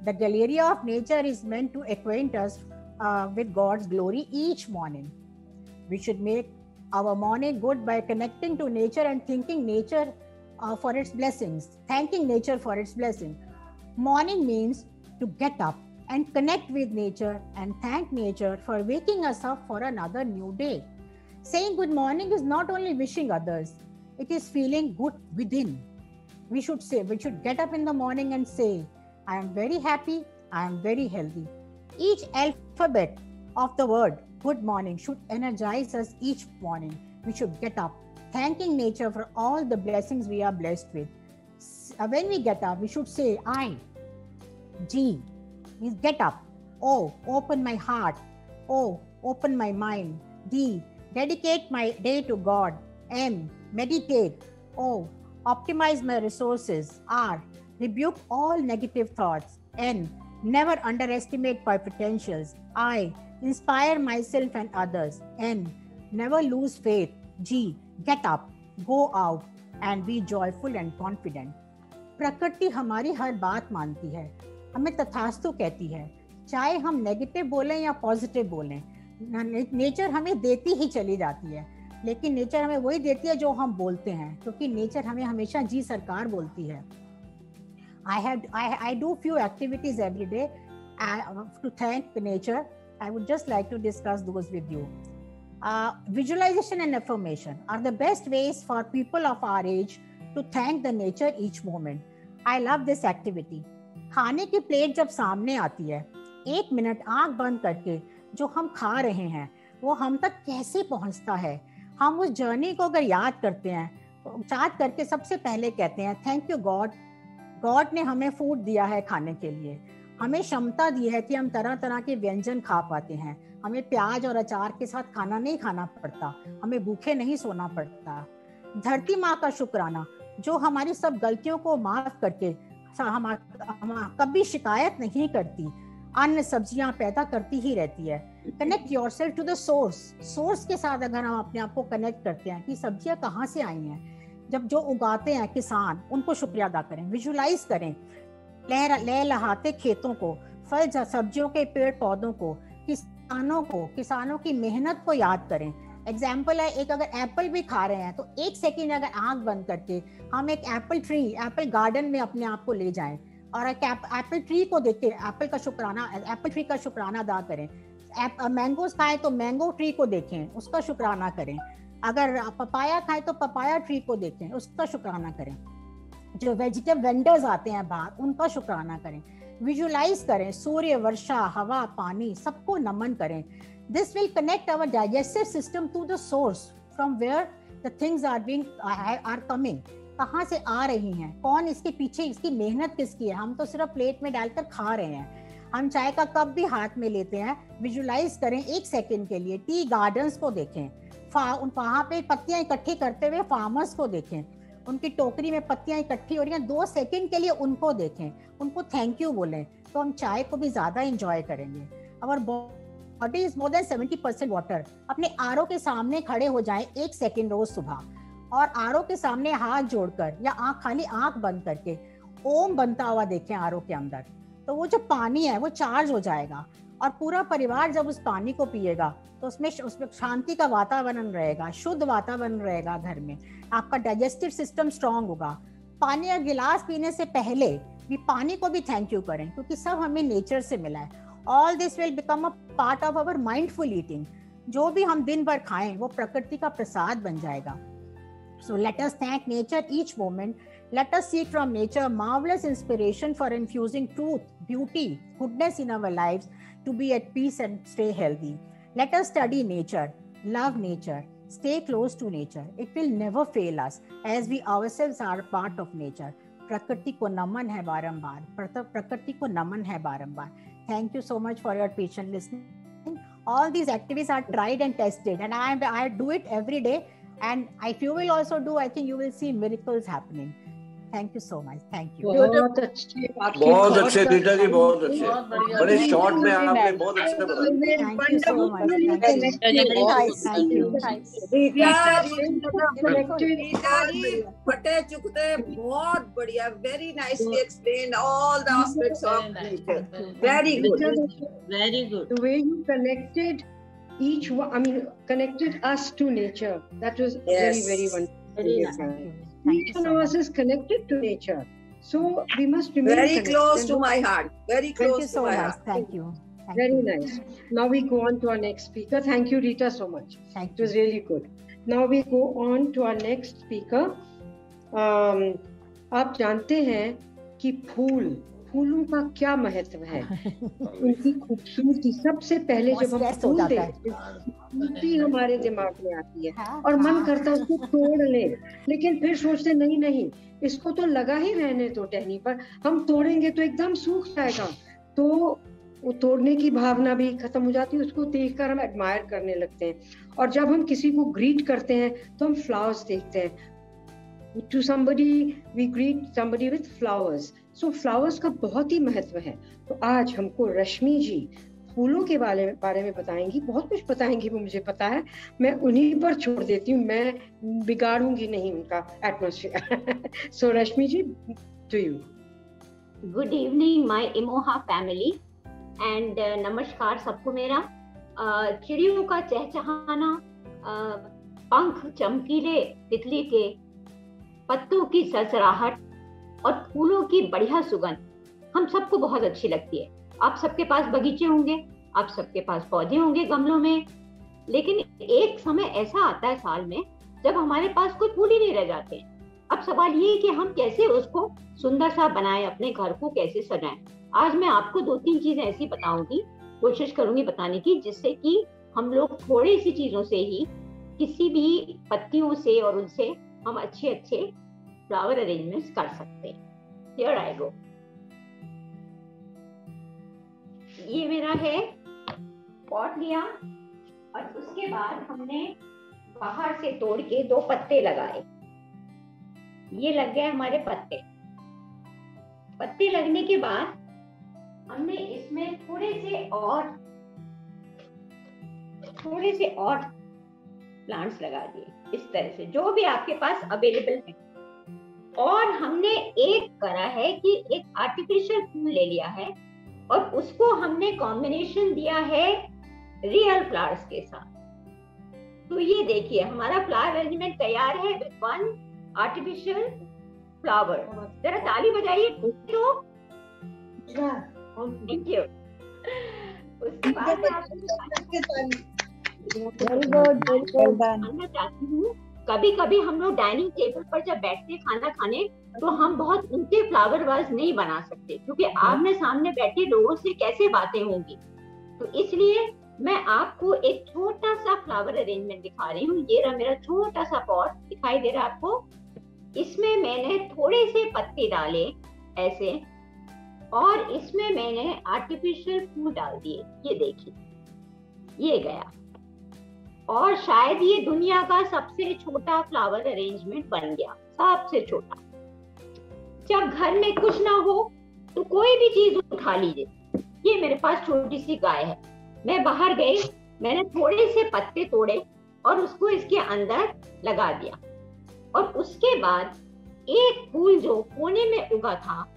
The Galleria of Nature is meant to acquaint us with God's glory each morning. We should make our morning good by connecting to nature and thanking nature for its blessings. Thanking nature for its blessing. Morning means to get up and connect with nature and thank nature for waking us up for another new day. Saying good morning is not only wishing others, it is feeling good within. We should get up in the morning and say, I am very happy, I am very healthy. Each alphabet of the word good morning should energize us each morning. We should get up, thanking nature for all the blessings we are blessed with. When we get up, we should say, I. G means get up. O, open my heart. O, open my mind. D, dedicate my day to God. M, meditate. O, optimize my resources. R, rebuke all negative thoughts. N, never underestimate my potentials. I, inspire myself and others. N, never lose faith. G, get up, go out and be joyful and confident. प्रकृति हमारी हर बात मानती है, हमें तथास्तु कहती है, चाहे हम नेगेटिव बोलें या पॉजिटिव बोलें. नेचर हमें देती ही चली जाती है, लेकिन नेचर हमें वही देती है जो हम बोलते हैं, क्योंकि नेचर हमें हमेशा जी सरकार बोलती है. I do few activities every day to thank nature. I would just like to discuss those with you. Visualization and affirmation are the best ways for people of our age to thank the nature each moment. I love this activity. खाने की plate जब सामने आती है, 1 minute आंख बंद करके जो हम खा रहे हैं वो हम तक कैसे पहुंचता है, हम उस जर्नी को अगर याद करते हैं तो याद करके सबसे पहले कहते हैं थैंक यू गॉड, गॉड ने हमें फूड दिया है खाने के लिए, हमें क्षमता दी है कि हम तरह तरह के व्यंजन खा पाते हैं, हमें प्याज और अचार के साथ खाना नहीं खाना पड़ता, हमें भूखे नहीं सोना पड़ता। धरती माँ का शुक्राना जो हमारी सब गलतियों को माफ करके हम कभी शिकायत नहीं करती, अन्न सब्जियां पैदा करती ही रहती है। Connect yourself to the source, source के साथ अगर हम अपने आप को कनेक्ट करते हैं कि सब्जियां कहाँ से आई हैं, जब जो उगाते हैं किसान उनको शुक्रिया अदा करें, विजुलाइज करें लहलहाते खेतों को, फल सब्जियों के पेड़ पौधों को, किसानों की मेहनत को याद करें। एग्जाम्पल है, एक अगर एप्पल भी खा रहे हैं तो एक सेकंड अगर आंख बंद करके हम एक एप्पल गार्डन में अपने आप को ले जाएं और एक एप्पल ट्री को देख के एप्पल ट्री का शुक्राना अदा करें। मैंगोस खाएं तो मैंगो ट्री को देखें, उसका शुक्राना करें। अगर पपाया खाएं तो पपाया ट्री को देखें, उसका शुक्राना करें। जो वेजिटेबल वेंडर्स आते हैं बाहर उनका शुक्राना करें। विजुलाइज करें, सूर्य, वर्षा, हवा, पानी सबको नमन करें। This will connect our digestive system to the source from where the things are coming. कहाँ से आ रही हैं, कौन इसके पीछे, इसकी मेहनत किसकी है। हम तो सिर्फ प्लेट में डालकर खा रहे हैं। हम चाय का कप भी हाथ में लेते हैं। विजुलाइज करें एक सेकंड के लिए, टी गार्डन्स को देखें, वहाँ पे पत्तियां इकट्ठी करते हुए फार्मर्स को देखें, उनकी टोकरी में पत्तियां इकट्ठी हो रही हैं, 2 सेकंड के लिए उनको देखें, उनको थैंक यू बोलें, तो हम चाय को भी ज्यादा इंजॉय करेंगे। और body is more than 70% water. अपने आरओ के सामने खड़े हो जाएं 1 सेकंड रोज सुबह और आरओ के सामने हाथ जोड़कर या खाली आंख बंद करके ओम बनता हुआ देखें आरओ के अंदर, तो वो जो पानी है वो चार्ज हो जाएगा और पूरा परिवार जब उस पानी को पिएगा तो उसमें शांति का वातावरण रहेगा, शुद्ध वातावरण रहेगा घर में। आपका डाइजेस्टिव सिस्टम स्ट्रांग होगा। पानी का गिलास पीने से पहले भी पानी को भी थैंक यू करें क्योंकि सब हमें नेचर से मिला है। All this will become a part of our mindful eating. जो भी हम दिन भर खाएं वो प्रकृति का प्रसाद बन जाएगा। So let us thank nature each moment. Let us seek from nature marvelous inspiration for infusing truth, beauty, goodness in our lives to be at peace and stay healthy. Let us study nature, love nature, stay close to nature. It will never fail us as we ourselves are part of nature. प्रकृति को नमन है बारंबार, प्रकृति को नमन है बारंबार। Thank you so much for your patient listening. All these activities are tried and tested, and I do it every day. And if you will also do, I think you will see miracles happening. Thank you so much. Thank you. बहुत अच्छे रीटा जी, बहुत अच्छे, बड़े short में आपने बहुत अच्छे बताया। Thank you so much. Thank you. Rita जी फटे चुकते बहुत बढ़िया, very nicely explained all the aspects of nature. Very good. Very good. The way you connected connected us to nature. That was very wonderful. Each one of us is connected to nature, so we must remain very connected. close to my heart. Very close to my heart. Thank you. Very nice. Now we go on to our next speaker. Thank you, Rita, so much. Thank you. It was really good. Now we go on to our next speaker. आप जानते हैं कि फूलों का क्या महत्व है, उनकी खूबसूरती। सबसे पहले जब हम फूल देखते हैं हमारे दिमाग में आती है और मन करता है उसको तोड़ लें, लेकिन फिर सोचते नहीं इसको तो लगा ही रहने दो टहनी पर, हम तोड़ेंगे तो एकदम सूख जाएगा, तो वो तोड़ने की भावना भी खत्म हो जाती है। उसको देखकर हम एडमायर करने लगते हैं। और जब हम किसी को ग्रीट करते हैं तो हम फ्लावर्स देखते हैं। To somebody we greet somebody with flowers. So flowers का बहुत ही महत्व है। तो आज हमको रश्मि जी फूलों के बारे में बताएंगी, बहुत कुछ बताएंगी, वो मुझे पता है। मैं उन्हीं पर छोड़ देती हूँ, मैं बिगाड़ूंगी नहीं उनका atmosphere. So Rashmi ji, to you. Good evening my Imoha family and नमस्कार सबको मेरा। चिड़ियों का चहचहाना, पंख चमकीले तितली के, पत्तों की सरसराहट और फूलों की बढ़िया सुगंध हम सबको बहुत अच्छी लगती है। आप सबके पास बगीचे होंगे, आप सबके पास पौधे होंगे गमलों में, लेकिन एक समय ऐसा आता है साल में जब हमारे पास कोई फूल ही नहीं रह जाते। अब सवाल ये है कि हम कैसे उसको सुंदर सा बनाएं, अपने घर को कैसे सजाएं। आज मैं आपको 2-3 चीजें ऐसी बताऊंगी, कोशिश करूंगी बताने की, जिससे कि हम लोग थोड़ी सी चीजों से ही किसी भी पत्तियों से और उनसे हम अच्छे अच्छे फ्लावर अरेंजमेंट्स कर सकते हैं। हियर आई गो। ये मेरा है पॉट लिया और उसके बाद हमने बाहर से तोड़ के 2 पत्ते लगाए। ये लग गए हमारे पत्ते। पत्ते लगने के बाद हमने इसमें थोड़े से और प्लांट्स लगा दिए इस तरह से, जो भी आपके पास अवेलेबल है। और हमने एक करा है कि एक आर्टिफिशियल फूल ले लिया है और उसको हमने कॉम्बिनेशन दिया है रियल फ्लावर्स के साथ। तो ये देखिए हमारा फ्लावर अरेंजमेंट तैयार है विद 1 आर्टिफिशियल फ्लावर। जरा ताली बजाइए तो। Thank you. उसके बाद चाहती हूँ, कभी कभी हम लोग डाइनिंग टेबल पर जब बैठते हैं खाना खाने तो हम बहुत ऊंचे फ्लावर वाज नहीं बना सकते, क्योंकि आमने सामने बैठे लोगों से कैसे बातें होंगी। तो इसलिए मैं आपको एक छोटा सा फ्लावर अरेंजमेंट दिखा रही हूँ। ये रहा मेरा छोटा सा पॉट, दिखाई दे रहा है आपको। इसमें मैंने थोड़े से पत्ते डाले ऐसे, और इसमें मैंने आर्टिफिशियल फूल डाल दिए। ये देखिए, ये गया। और शायद ये दुनिया का सबसे छोटा फ्लावर अरेंजमेंट बन गया, सबसे छोटा। जब घर में कुछ ना हो तो कोई भी चीज उठा लीजिए। ये मेरे पास छोटी सी गाय है, मैं बाहर गई, मैंने थोड़े से पत्ते तोड़े और उसको इसके अंदर लगा दिया। और उसके बाद एक फूल जो कोने में उगा था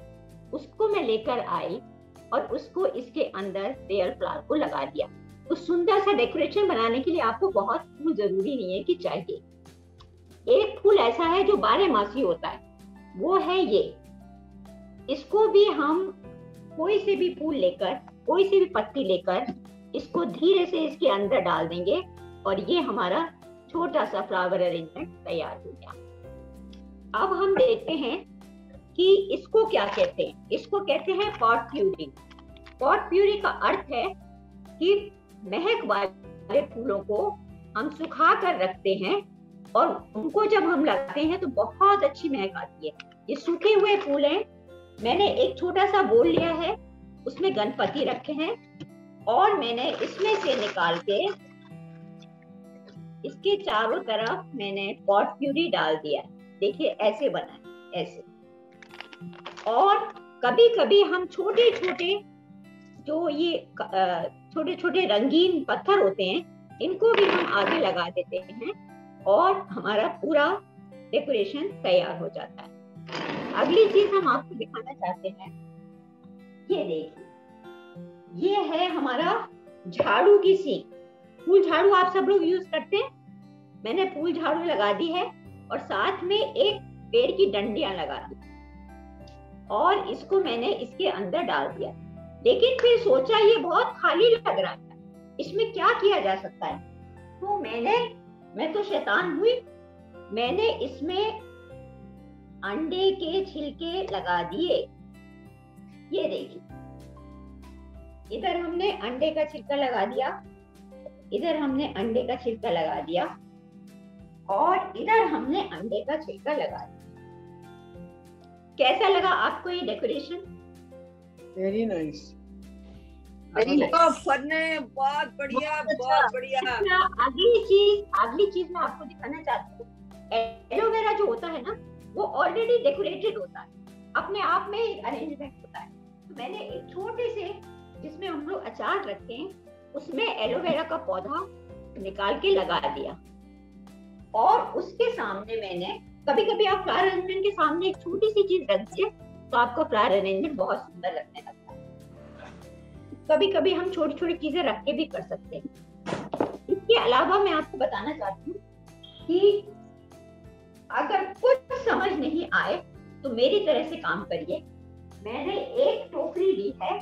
उसको मैं लेकर आई और उसको इसके अंदर रियल फ्लावर को लगा दिया। तो सुंदर सा डेकोरेशन बनाने के लिए आपको बहुत फूल जरूरी नहीं है कि चाहिए। एक फूल ऐसा है जो 12 मासी होता है, वो है ये। इसको भी हम कोई से भी फूल लेकर, कोई से भी पत्ती लेकर इसको धीरे से इसके अंदर डाल देंगे और ये हमारा छोटा सा फ्लावर अरेंजमेंट तैयार हो गया। अब हम देखते हैं कि इसको क्या कहते हैं। इसको कहते हैं पॉट प्यूरी। पॉट प्यूरी का अर्थ है कि महक वाले फूलों को हम सुखा कर रखते हैं और उनको जब हम लगाते हैं तो बहुत अच्छी महक आती है। ये सूखे हुए फूल हैं। मैंने एक छोटा सा बोल लिया है, उसमें गणपति रखे हैं और मैंने इसमें से निकाल के इसके चारों तरफ मैंने पॉट प्यूरी डाल दिया। देखिए ऐसे बना है, ऐसे। और कभी कभी हम छोटे छोटे जो ये छोटे छोटे रंगीन पत्थर होते हैं, इनको भी हम आगे लगा देते हैं और हमारा पूरा डेकोरेशन तैयार हो जाता है। अगली चीज हम आपको दिखाना चाहते हैं, ये देखिए, ये है हमारा झाड़ू की सीख। फूल झाड़ू आप सब लोग यूज करते हैं। मैंने फूल झाड़ू लगा दी है और साथ में एक पेड़ की डंडियां लगा दी और इसको मैंने इसके अंदर डाल दिया। लेकिन फिर सोचा ये बहुत खाली लग रहा है, इसमें क्या किया जा सकता है। तो मैं तो शैतान हुई, मैंने इसमें अंडे के छिलके लगा दिए। ये देखिए, इधर हमने अंडे का छिलका लगा दिया, इधर हमने अंडे का छिलका लगा दिया और इधर हमने अंडे का छिलका लगा दिया। कैसा लगा आपको ये decoration? Very nice, very fun है, बहुत बढ़िया, बहुत बढ़िया। अगली चीज मैं आपको दिखाना चाहती हूँ। एलोवेरा जो होता है ना, वो ऑलरेडी डेकोरेटेड होता है, अपने आप में एक अरेंजमेंट होता है। तो मैंने एक छोटे से, जिसमें हम लोग अचार रखते हैं, उसमें एलोवेरा का पौधा निकाल के लगा दिया और उसके सामने मैंने, कभी कभी आप फ्लावर अरेंजमेंट के सामने एक छोटी सी चीज रख दीजिए तो आपका फ्लावर अरेंजमेंट बहुत सुंदर लगने लगता है। कभी कभी हम छोटी छोटी चीजें रख के भी कर सकते हैं। इसके अलावा मैं आपको बताना चाहती हूँ कि अगर कुछ समझ नहीं आए तो मेरी तरह से काम करिए। मैंने एक टोकरी ली है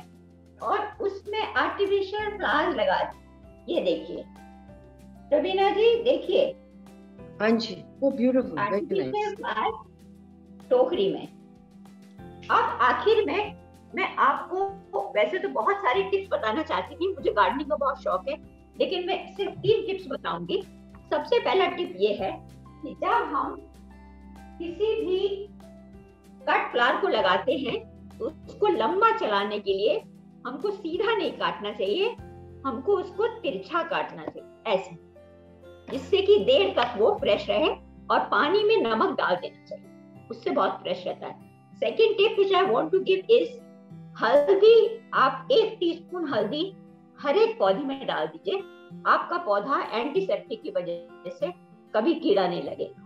और उसमें आर्टिफिशियल फ्लावर लगा दी। ये देखिए रवीना जी, देखिए। हाँ जी, वो ब्यूटीफुल, आर्टिफिशियल फ्लावर टोकरी में। अब आखिर में मैं आपको वैसे तो बहुत सारी टिप्स बताना चाहती थी, मुझे गार्डनिंग का बहुत शौक है, लेकिन मैं सिर्फ 3 टिप्स बताऊंगी। सबसे पहला टिप ये है कि जब हम किसी भी कट फ्लावर को लगाते हैं तो उसको लंबा चलाने के लिए हमको सीधा नहीं काटना चाहिए, हमको उसको तिरछा काटना चाहिए ऐसे, जिससे कि देर तक वो फ्रेश रहे, और पानी में नमक डाल देना चाहिए, उससे बहुत फ्रेश रहता है। Second tip which I want to give is haldi. आप 1 टीस्पून हल्दी हर एक पौधे में डाल दीजिए, आपका पौधा एंटीसेप्टिक की वजह से कभी कीड़ा नहीं लगेगा।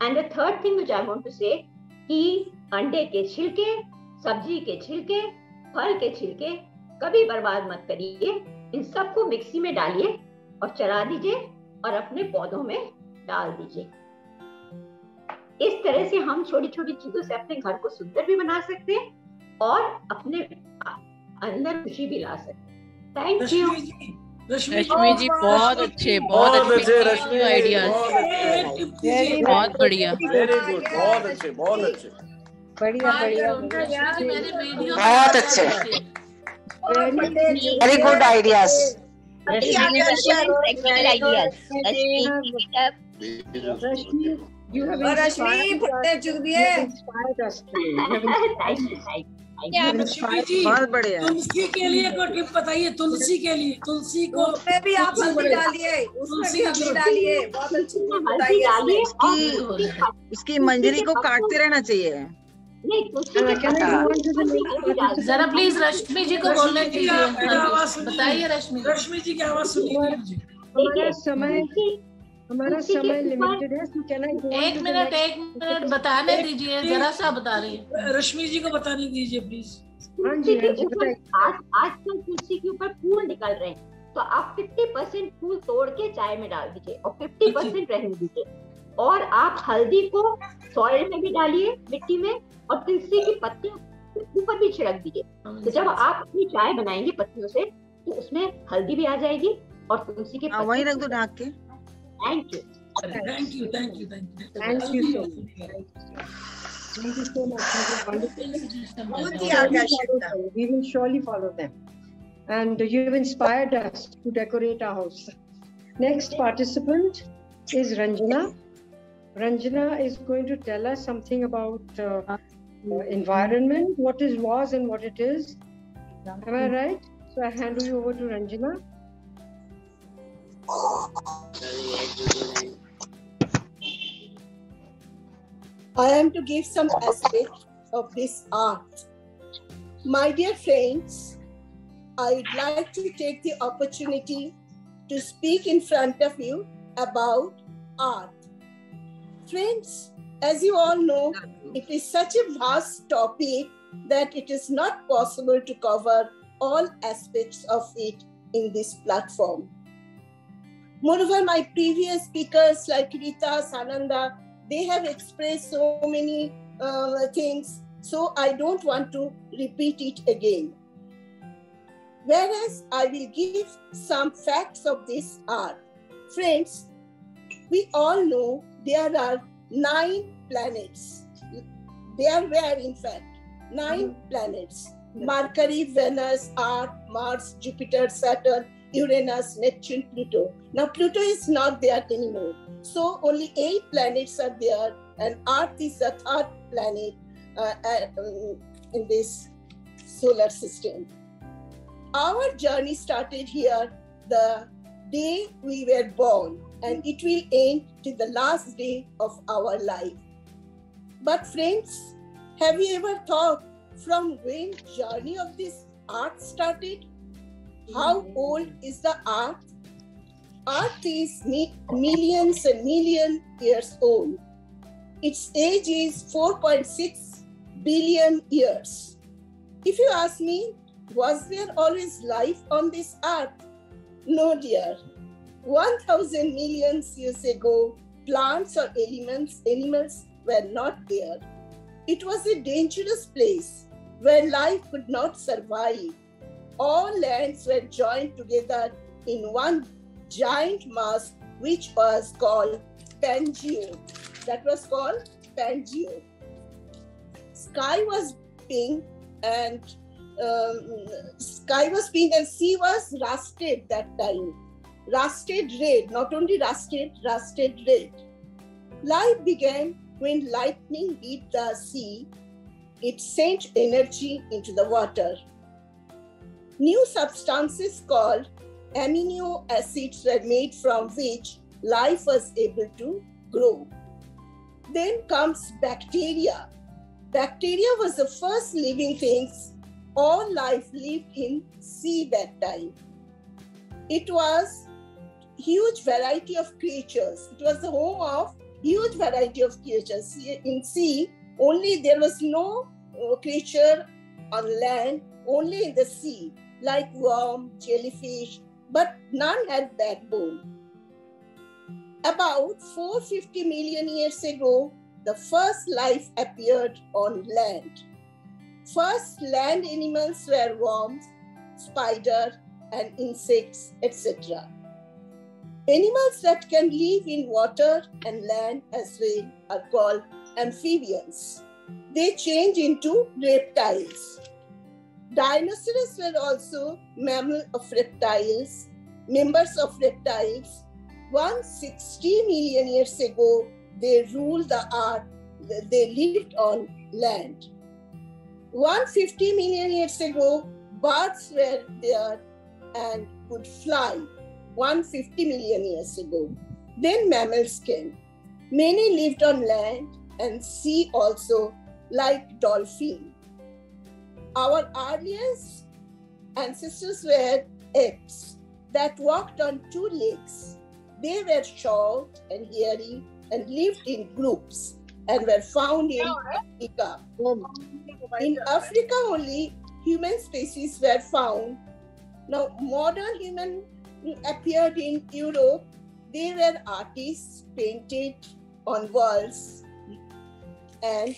And the third thing which I want to say कि अंडे के छिलके, सब्जी के छिलके, फल के छिलके कभी बर्बाद मत करिए, इन सबको मिक्सी में डालिए और चला दीजिए और अपने पौधों में डाल दीजिए। इस तरह से हम छोटी छोटी चीजों से अपने घर को सुंदर भी बना सकते हैं और अपने अंदर खुशी भी ला सकते हैं। थैंक यू रश्मि जी, बहुत अच्छे रश्मि आइडियाज, बहुत बढ़िया, वेरी गुड, बहुत अच्छे, बहुत अच्छे, बढ़िया बढ़िया, बहुत अच्छे, वेरी गुड आइडियाज। रश्मि फटे चुक दिए, बहुत बढ़िया। तुलसी के लिए कोई टिप बताइए, तुलसी के लिए, तुलसी को उसमें भी आप हल्दी डालिए, उसमें भी हल्दी डालिए, बहुत अच्छी बताइए। इसकी मंजरी को काटते रहना चाहिए। जरा प्लीज रश्मि जी को बोलने दीजिए, बताइए रश्मि जी की आवाज सुनिए। हमारा समय लिमिटेड है, तो क्या एक मिनट बताने दीजिए, जरा सा बता रही है। रश्मि जी को बताने दीजिए प्लीज। हाँ जी, आजकल तुलसी के ऊपर फूल निकल रहे हैं, तो आप 50% फूल तोड़ के चाय में डाल दीजिए और 50% रहने दीजिए, और आप हल्दी को सॉइल में भी डालिए, मिट्टी में, और तुलसी की पत्तियों ऊपर भी छिड़क दीजिए। तो जब आप अपनी चाय बनाएंगे पत्तियों से, तो उसमें हल्दी भी आ जाएगी और तुलसी के पत्ते वहीं रख दो ढक के। Thank you. Thank you. Thank you so much. We will surely follow them. And you have inspired us to decorate our house. Next participant is Ranjana. Ranjana is going to tell us something about environment, what was and what it is. Am I right? So I hand you over to Ranjana. I am to give some aspect of this art. My dear friends, I would like to take the opportunity to speak in front of you about art. Friends, as you all know, it is such a vast topic that it is not possible to cover all aspects of it in this platform. Moreover, my previous speakers like Rita, Sananda, they have expressed so many things, so I don't want to repeat it again. Whereas I will give some facts of this art. Friends, we all know there are 9 planets. There were, in fact, 9 planets. Mercury, Venus, Earth, Mars, Jupiter, Saturn, Uranus, Neptune, Pluto. Now Pluto is not there anymore. So only 8 planets are there, and Earth is the 3rd planet in this solar system. Our journey started here the day we were born, and it will end to the last day of our life. But friends, have you ever thought from when journey of this art started? How old is the Earth? Earth is millions and million years old. Its age is 4.6 billion years. If you ask me, was there always life on this earth? No, dear. 1,000 million years ago, plants or animals were not there. It was a dangerous place where life could not survive. All lands were joined together in one giant mass, which was called Pangea. That was called Pangea. Sky was pink and sea was rusted that time. rusted red, not only rusted red. Life began when lightning beat the sea. It sent energy into the water. New substances called amino acids were made from which life was able to grow. Then comes bacteria. Bacteria was the first living things. All life lived in sea that time. It was huge variety of creatures. It was the home of huge variety of creatures. In sea, only there was no creature on land, only in the sea, like worm, jellyfish, but none had backbone. About 450 million years ago, the first life appeared on land. First land animals were worms, spider, and insects, etc. Animals that can live in water and land as well are called amphibians. They change into reptiles. Dinosaurs were also members of reptiles. 160 million years ago, they ruled the earth. They lived on land. 150 million years ago, birds were there and could fly. 150 million years ago. Then mammals came. Many lived on land and sea also, like dolphin. Our earliest ancestors were apes that walked on two legs. They were short and hairy and lived in groups and were found in Africa. In Africa only, human species were found. Now, modern human appeared in Europe. They were artists, painted on walls, and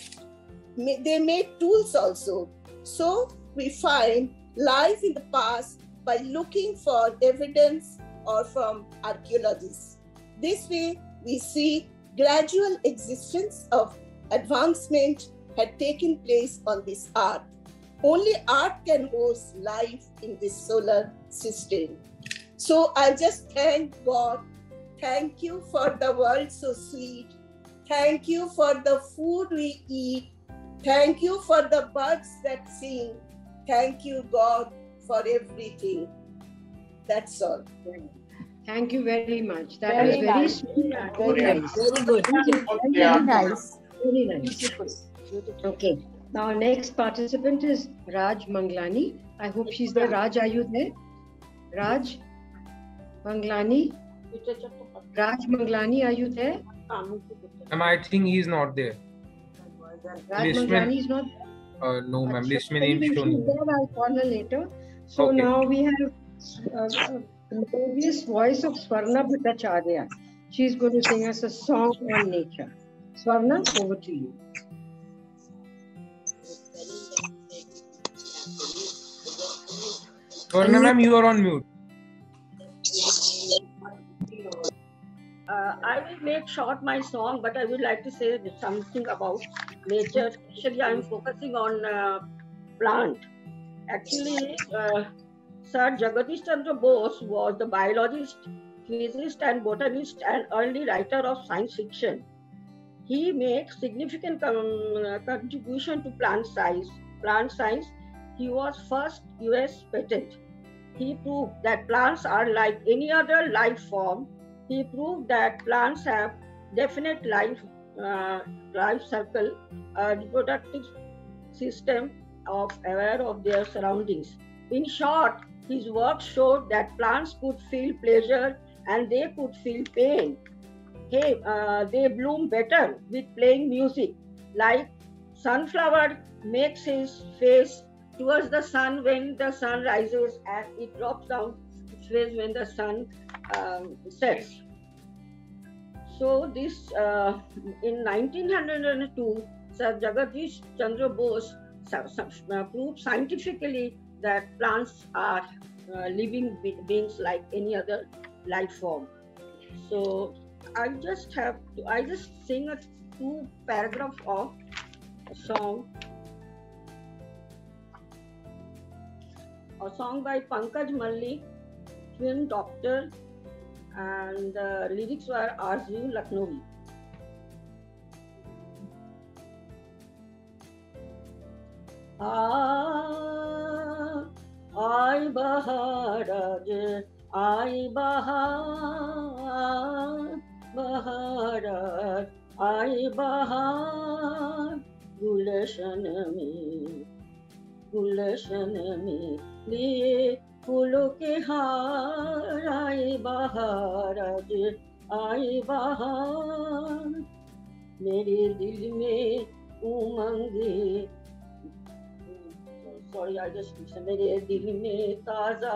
they made tools also. So we find life in the past by looking for evidence or from archaeologists. This way we see gradual existence of advancement had taken place on this earth. Only earth can host life in this solar system. So I just thank God. Thank you for the world so sweet. Thank you for the food we eat. Thank you for the birds that sing. Thank you, God, for everything. That's all. Thank you very much. That was very sweet. Very nice. Very good. Very nice. Very nice. Okay. Now, next participant is Raj Manglani. I hope she's there. Raj, are you there? Raj Manglani? Raj Manglani, are you there? I think he's not there. Raj Manglani is not there? No, ma'am. List mein name shown. I'll call her later. So Okay. now we have melodious voice of Swarna Bhattacharya. She's going to sing us a song on nature. Swarna, over to you. Swarna ma'am, you are on mute. I will make short my song, but I would like to say something about nature. Especially, I am focusing on plant. Actually, Sir Jagadish Chandra Bose was the biologist, physicist, and botanist, and early writer of science fiction. He made significant contribution to plant science. He was first US patent. He proved that plants are like any other life form. He proved that plants have definite life cycle, reproductive system of aware of their surroundings. In short, his work showed that plants could feel pleasure and they could feel pain. They bloom better with playing music. Like sunflower makes his face towards the sun when the sun rises and it drops down its face when the sun sets. So this in 1902, Sir Jagadish Chandra Bose proved scientifically that plants are living beings like any other life form. So I just sing a 2 paragraph of a song by Pankaj Mallik, twin doctor, and the lyrics were Arzu Lucknowi. Ay bahar aaj, ay bahar, bahar aaj, ay bahar, गुलशन में लिए फूलों के हार, आए बहार आज, आए बहार, मेरे दिल में उमंगे, सॉरी आई जस्ट, मेरे दिल में ताजा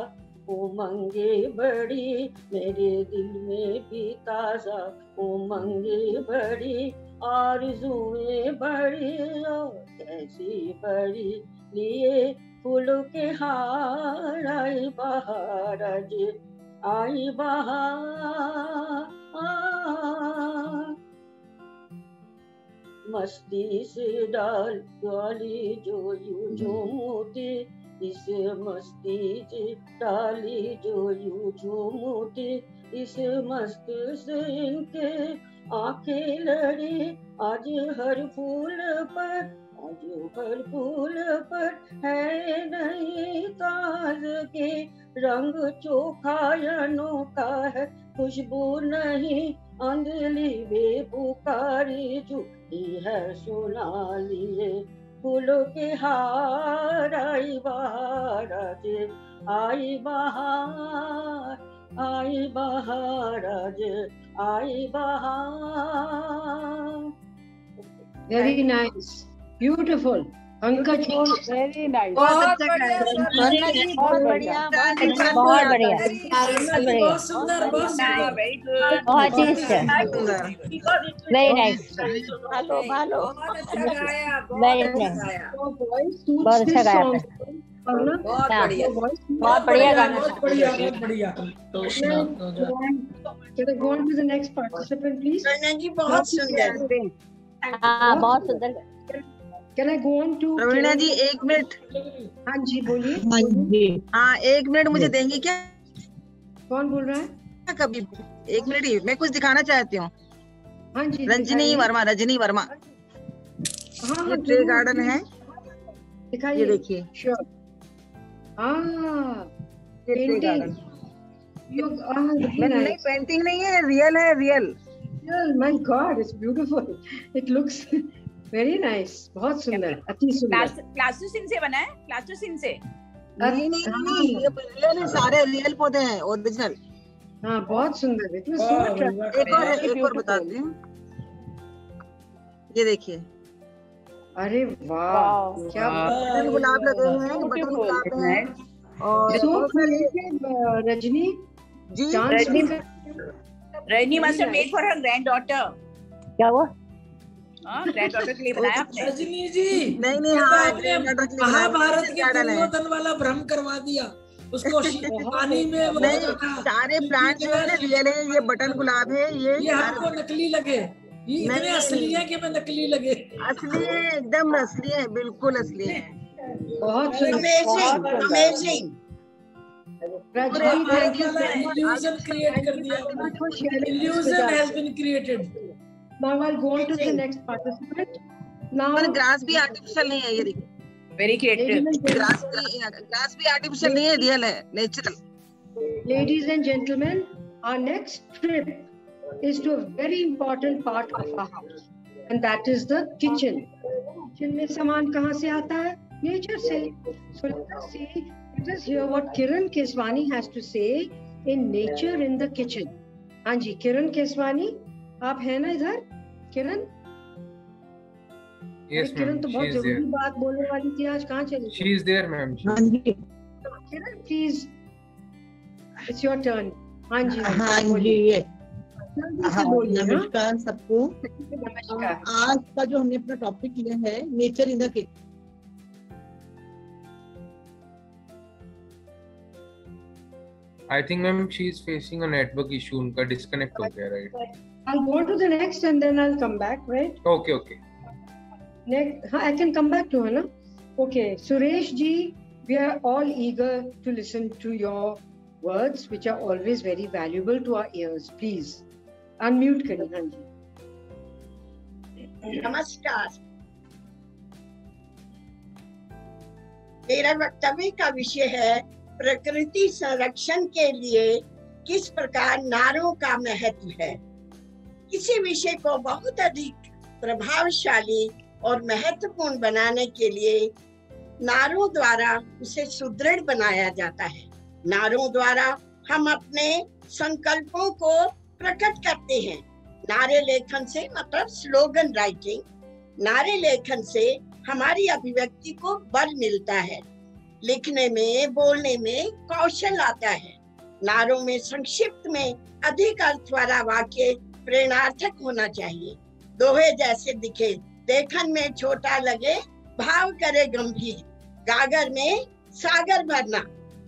उमंगे बड़ी, मेरे दिल में भी ताजा उमंगे बड़ी, आरज़ुएं बड़ी और कैसी बड़ी, लिए फूलों के हार, आई बहार आज, आई बहार, मस्ती से डाली जो यूं झूमती, इस मस्ती से डाली जो यूं झूमती, इस मस्त से इनके आंखें लड़ी, आज हर फूल पर, आज हर फूल पर है नई ताज़गी, रंग चोखा अनोखा है, खुशबू नहीं अंधली बेपुकारी, झूठी है सुना लिए फूलों के हार, आई बहार आज, आई बहार, आई बहार आज, आई बहार. Very nice, beautiful. Pankaj very nice, बहुत बढ़िया, बहुत बढ़िया, बहुत बढ़िया, बहुत सुंदर, बहुत सुंदर, बहुत ही वेरी नाइस, हेलो हेलो, बहुत अच्छा गाया, वेरी बहुत अच्छा नाइस, गाया, बहुत अच्छा गाया, बहुत बढ़िया, बहुत बढ़िया गाना, बहुत बढ़िया, बहुत बढ़िया. Can I go on to the next participant, please? जी बहुत सुंदर, हाँ बहुत सुंदर. Can I go on to Raveena ji 1 minute. हाँ जी बोलिए. हाँ 1 मिनट मुझे देंगी क्या? कौन बोल रहा है? कभी 1 मिनट ही, मैं कुछ दिखाना चाहती हूँ. हाँ जी, रजनी वर्मा, रजनी वर्मा. हाँ ये ट्रे गार्डन है, दिखाइए. ये देखिए. श्योर. पेंटिंग. नहीं पेंटिंग नहीं है, रियल है, real. My God, it's beautiful. It looks very nice. बहुत सुंदर, अति सुंदर. प्लास्टिसिन से बना है, प्लास्टिसिन से. नहीं, ये रियल है, सारे रियल पौधे हैं, ओरिजिनल. हाँ बहुत सुंदर. It was so attractive. एक और बताती हूँ, ये देखिए. अरे वाह, क्या बटन गुलाब लगे हुए हैं, बटन गुलाब हैं. और रजनी जी, Rajni must have made for her granddaughter. क्या हुआ? हाँ, granddaughter के लिए बनाया आपने. रजनी जी, नहीं आपने महाभारत के दुर्योधन वाला भ्रम करवा दिया उसको. पानी में वो सारे प्लांट जो है रियल है. ये बटन गुलाब है, ये आपको नकली लगे, ये इतने असली है कि मैं नकली लगे. असली है, एकदम असली है, बिल्कुल असली है. बहुत अमेजिंग. Illusion create कर दिया. Illusion has been created. Now I'll go on to the next participant. Now grass भी आर्टिफिशियल नहीं है, ये देखिए. Very creative. ग्रास भी आर्टिफिशियल नहीं है, रियल है, natural. Ladies and gentlemen, our next trip is to a very important part of our house, and that is the kitchen. Kitchen में सामान कहाँ से आता है? Nature से. So let us hear what Kiran Keswani has to say in nature in the kitchen. हाँ जी, किरण केसवानी, आप हैं ना इधर? किरण? Yes, किरण तो बहुत जरूरी बात बोलने वाली थी आज, कहाँ चली? She is there, ma'am. Kiran, please, it's your turn. हाँ जी. हाँ जी. नमस्कार सबको. नमस्कार. आज का जो हमने अपना टॉपिक लिया है, nature in the kitchen. I think, ma'am, she is facing a network issue. उनका disconnect हो गया, right? I'll go to the next and then I'll come back, right? Okay. Next, I can come back to her, na? Okay, Suresh ji, we are all eager to listen to your words which are always very valuable to our ears. Please unmute करिए। हाँ जी। नमस्कार, मेरा वक्तव्य का विषय है प्रकृति संरक्षण के लिए किस प्रकार नारों का महत्व है। किसी विषय को बहुत अधिक प्रभावशाली और महत्वपूर्ण बनाने के लिए नारों द्वारा उसे सुदृढ़ बनाया जाता है। नारों द्वारा हम अपने संकल्पों को प्रकट करते हैं। नारे लेखन से मतलब स्लोगन राइटिंग, नारे लेखन से हमारी अभिव्यक्ति को बल मिलता है। लिखने में, बोलने में कौशल आता है। नारों में संक्षिप्त में अधिक अर्थ वाला वाक्य प्रेरणार्थक होना चाहिए। दोहे जैसे दिखे, देखन में छोटा लगे, भाव करे गंभीर। गागर में सागर भरना,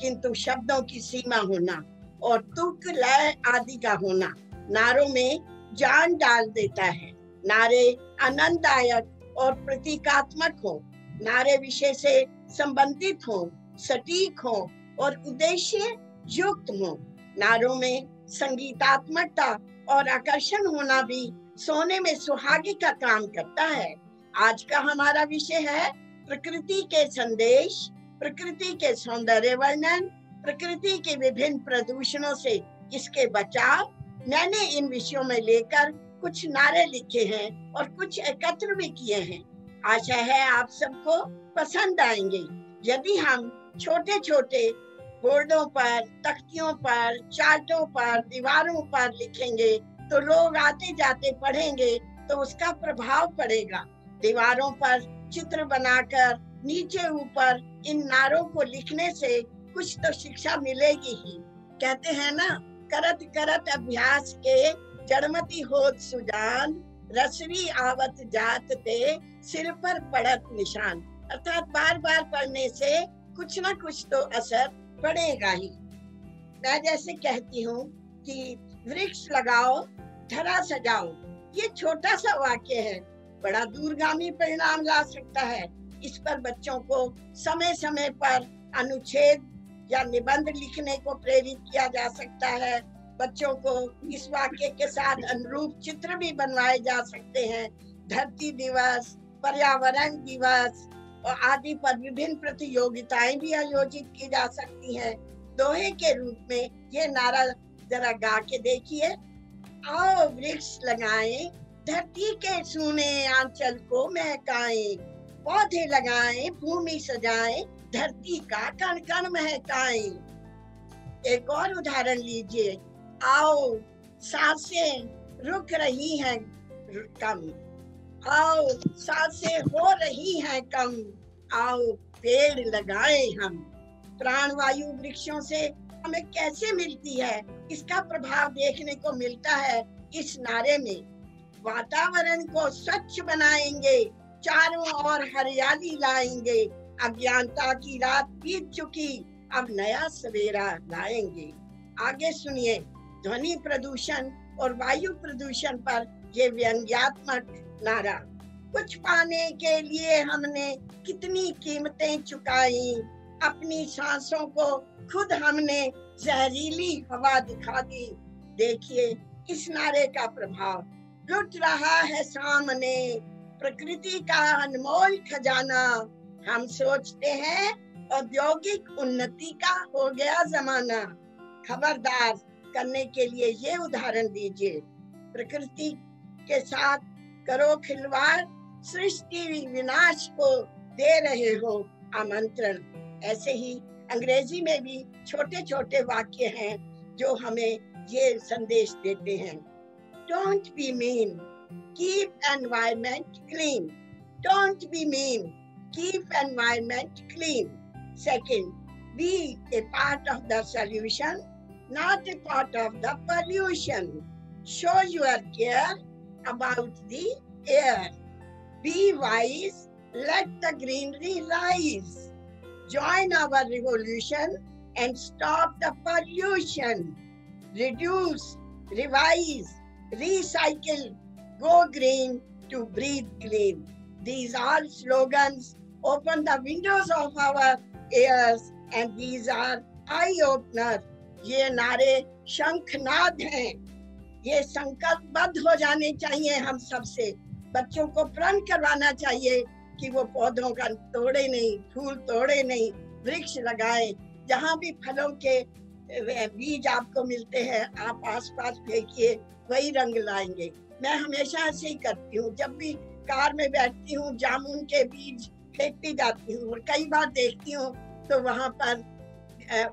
किंतु शब्दों की सीमा होना और तुक लय आदि का होना नारों में जान डाल देता है। नारे आनंददायक और प्रतीकात्मक हो, नारे विषय से संबंधित हो, सटीक हो और उद्देश्य युक्त हो। नारों में संगीतात्मकता और आकर्षण होना भी सोने में सुहागे का काम करता है। आज का हमारा विषय है प्रकृति के संदेश, प्रकृति के सौंदर्य वर्णन, प्रकृति के विभिन्न प्रदूषणों से इसके बचाव। मैंने इन विषयों में लेकर कुछ नारे लिखे हैं और कुछ एकत्र भी किए हैं। आशा है आप सबको पसंद आएंगे। यदि हम छोटे छोटे बोर्डों पर, तख्तियों पर, चार्टों पर, दीवारों पर लिखेंगे तो लोग आते जाते पढ़ेंगे तो उसका प्रभाव पड़ेगा। दीवारों पर चित्र बनाकर नीचे ऊपर इन नारों को लिखने से कुछ तो शिक्षा मिलेगी ही। कहते हैं ना, करत करत अभ्यास के जड़मती होत सुजान, रसरी आवत जात ते सिर पर पड़त निशान। अर्थात बार बार पढ़ने से कुछ ना कुछ तो असर पड़ेगा ही। मैं जैसे कहती हूँ कि वृक्ष लगाओ, धरा सजाओ, ये छोटा सा वाक्य है, बड़ा दूरगामी परिणाम ला सकता है। इस पर बच्चों को समय समय पर अनुच्छेद या निबंध लिखने को प्रेरित किया जा सकता है। बच्चों को इस वाक्य के साथ अनुरूप चित्र भी बनवाए जा सकते हैं। धरती दिवस, पर्यावरण दिवस और आदि पर विभिन्न प्रतियोगिताएं भी आयोजित की जा सकती हैं। दोहे के रूप में ये नारा जरा गा के देखिए। आओ वृक्ष लगाएं, धरती के सूने आंचल को महकाएं, पौधे लगाएं, भूमि सजाएं, धरती का कण कण महकाएं। एक और उदाहरण लीजिए। आओ सांसें रुक रही हैं कम, आओ सांसें हो रही हैं कम, आओ पेड़ लगाएं हम। प्राणवायु वृक्षों से हमें कैसे मिलती है, इसका प्रभाव देखने को मिलता है इस नारे में। वातावरण को स्वच्छ बनाएंगे, चारों ओर हरियाली लाएंगे, अज्ञानता की रात बीत चुकी, अब नया सवेरा लाएंगे। आगे सुनिए। ध्वनि प्रदूषण और वायु प्रदूषण पर ये व्यंग्यात्मक नारा। कुछ पाने के लिए हमने कितनी कीमतें चुकाई, अपनी सांसों को खुद हमने जहरीली हवा दिखा दी। देखिए इस नारे का प्रभाव। लुट रहा है सामने प्रकृति का अनमोल खजाना, हम सोचते हैं औद्योगिक उन्नति का हो गया जमाना। खबरदार करने के लिए ये उदाहरण दीजिए। प्रकृति के साथ करो खिलवाड़, सृष्टि विनाश को दे रहे हो आमंत्रण। ऐसे ही अंग्रेजी में भी छोटे छोटे वाक्य हैं जो हमें ये संदेश देते हैं। Don't be mean, keep environment clean. Don't be mean, keep environment clean. Second, be a part of the solution, not a part of the pollution. Show your care about the air. Be wise, let the greenery rise. Join our revolution and stop the pollution. Reduce, revise, recycle, go green to breathe clean. These are slogans. Open the windows of our ears, and these are eye-openers ये नारे शंखनाद हैं, ये संकल्पबद्ध हो जाने चाहिए हम सबसे। बच्चों को प्रण करवाना चाहिए कि वो पौधों का तोड़े नहीं, फूल तोड़े नहीं, वृक्ष लगाए। जहाँ भी फलों के बीज आपको मिलते हैं आप आसपास फेंकिए, वही रंग लाएंगे। मैं हमेशा ऐसे ही करती हूँ, जब भी कार में बैठती हूँ जामुन के बीज फेंकती जाती हूँ और कई बार देखती हूँ तो वहाँ पर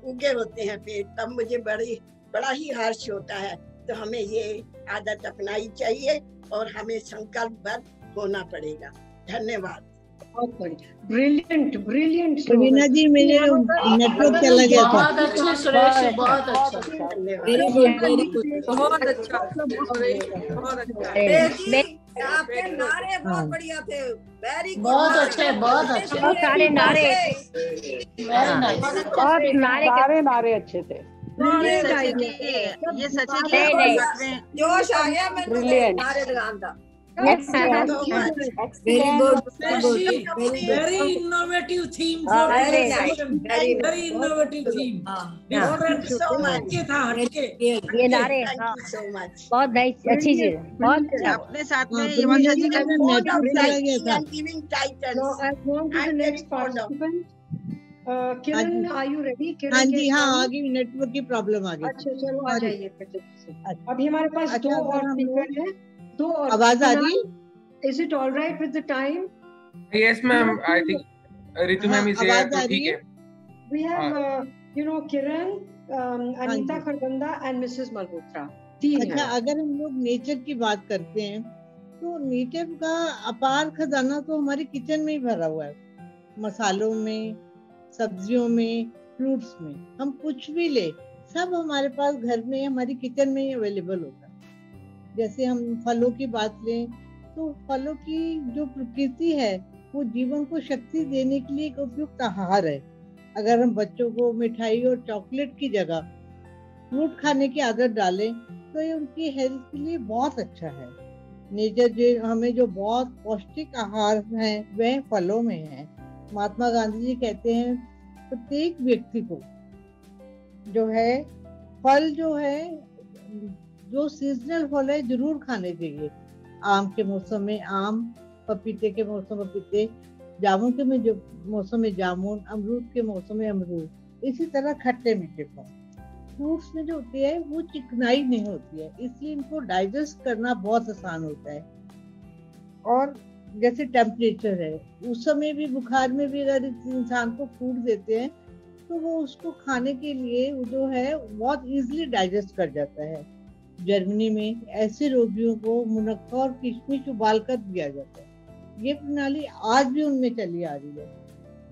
उगे होते हैं पेड़, तब मुझे बड़ा ही हर्ष होता है। तो हमें ये आदत अपनाई चाहिए और हमें संकल्पबद्ध होना पड़ेगा। धन्यवाद। बहुत बढ़िया, ब्रिलियंट ब्रिलियंट। रवीना जी मेरे नेटवर्क चला गया था। बहुत अच्छे सुरेश, बहुत अच्छा, वेरी गुड वेरी गुड, बहुत अच्छा बहुत अच्छा। आपके नारे बहुत बढ़िया थे, वेरी गुड, बहुत अच्छे, बहुत अच्छे, बहुत सारे नारे, बहुत नारे अच्छे थे। ये सच है कि जोश आ गया मैं नारे लगाना। Very good, very innovative theme for this session. Very innovative theme. Different हटके था, हटके। ये नारे बहुत अच्छी चीज है, बहुत अपने साथ में यमंजा जी का नेटवर्क चला गया था। किरण, are you ready? हाँ जी, हाँ आगे नेटवर्क की प्रॉब्लम आ गई। अच्छा चलो आ जाइए। अभी हमारे पास दो और स्पीकर हैं, दो और आवाज आ रही? Is it all right with the time? Yes ma'am, I think Ritu ma'am is here, तो ठीक है। We have Kiran, Anita Kharbanda and Mrs. Malhotra. अच्छा, अगर हम लोग नेचर की बात करते हैं तो नेचर का अपार खजाना तो हमारे किचन में ही भरा हुआ है। मसालों में, सब्जियों में, फ्रूट्स में, हम कुछ भी ले सब हमारे पास घर में हमारी किचन में ही अवेलेबल होता है। जैसे हम फलों की बात लें तो फलों की जो प्रकृति है वो जीवन को शक्ति देने के लिए एक उपयुक्त आहार है। अगर हम बच्चों को मिठाई और चॉकलेट की जगह फ्रूट खाने की आदत डालें तो ये उनकी हेल्थ के लिए बहुत अच्छा है। नेचर जो हमें जो बहुत पौष्टिक आहार है वह फलों में है। महात्मा गांधी जी कहते हैं प्रत्येक व्यक्ति को जो है फल जो है जो सीजनल फल है जरूर खाने चाहिए। आम के मौसम में आम, पपीते के मौसम में पपीते, जामुन के मौसम में जामुन, अमरूद के मौसम में अमरूद, इसी तरह खट्टे मीठे फल। फ्रूट्स में जो होती है वो चिकनाई नहीं होती है, इसलिए इनको डाइजेस्ट करना बहुत आसान होता है। और जैसे टेम्परेचर है उस समय भी बुखार में भी अगर इंसान को फ्रूट देते हैं तो वो उसको खाने के लिए जो है बहुत इजीली डाइजेस्ट कर जाता है। जर्मनी में ऐसे रोगियों को मुनक्का और किशमिश उबाल कर दिया जाता है। ये प्रणाली आज भी उनमें चली आ रही है।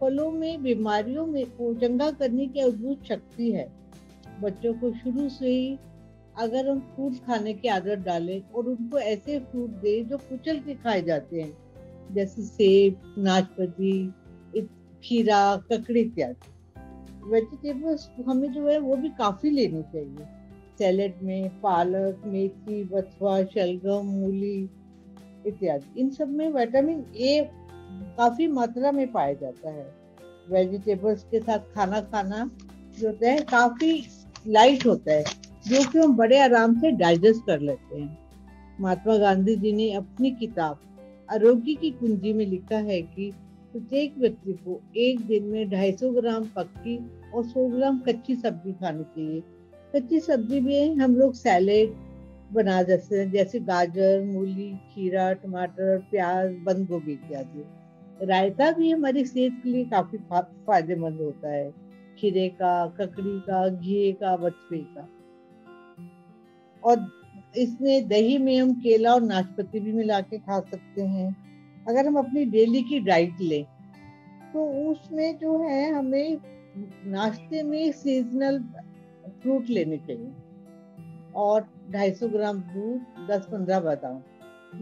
फलों में बीमारियों में को चंगा करने की अद्भुत शक्ति है। बच्चों को शुरू से ही अगर हम फ्रूट खाने की आदत डालें और उनको ऐसे फ्रूट दें जो कुचल के खाए जाते हैं, जैसे सेब, नाशपाती, खीरा, ककड़ी इत्यादि। वेजिटेबल्स हमें जो है वो भी काफी लेनी चाहिए। सैलेड में पालक, मेथी, बथुआ, शलगम, मूली इत्यादि, इन सब में विटामिन ए काफी मात्रा में पाया जाता है। वेजिटेबल्स के साथ खाना खाना जो होता है काफी लाइट होता है, जो कि हम बड़े आराम से डाइजेस्ट कर लेते हैं। महात्मा गांधी जी ने अपनी किताब आरोग्य की कुंजी में लिखा है कि प्रत्येक व्यक्ति को एक दिन में 250 ग्राम पक्की और 100 ग्राम कच्ची सब्जी खानी चाहिए। कच्ची सब्जी में हम लोग सैलेड बना सकते हैं, जैसे गाजर, मूली, खीरा, टमाटर, प्याज, बंद गोभी इत्यादि। रायता भी हमारी सेहत के लिए काफी फायदेमंद होता है। खीरे का, ककड़ी का, घी का, बथुए का। और इसमें दही में हम केला और नाशपाती भी मिला के खा सकते हैं। अगर हम अपनी डेली की डाइट लें तो उसमें जो है हमें नाश्ते में सीजनल फ्रूट लेने चाहिए और 250 ग्राम दूध, 10-15 बादाम,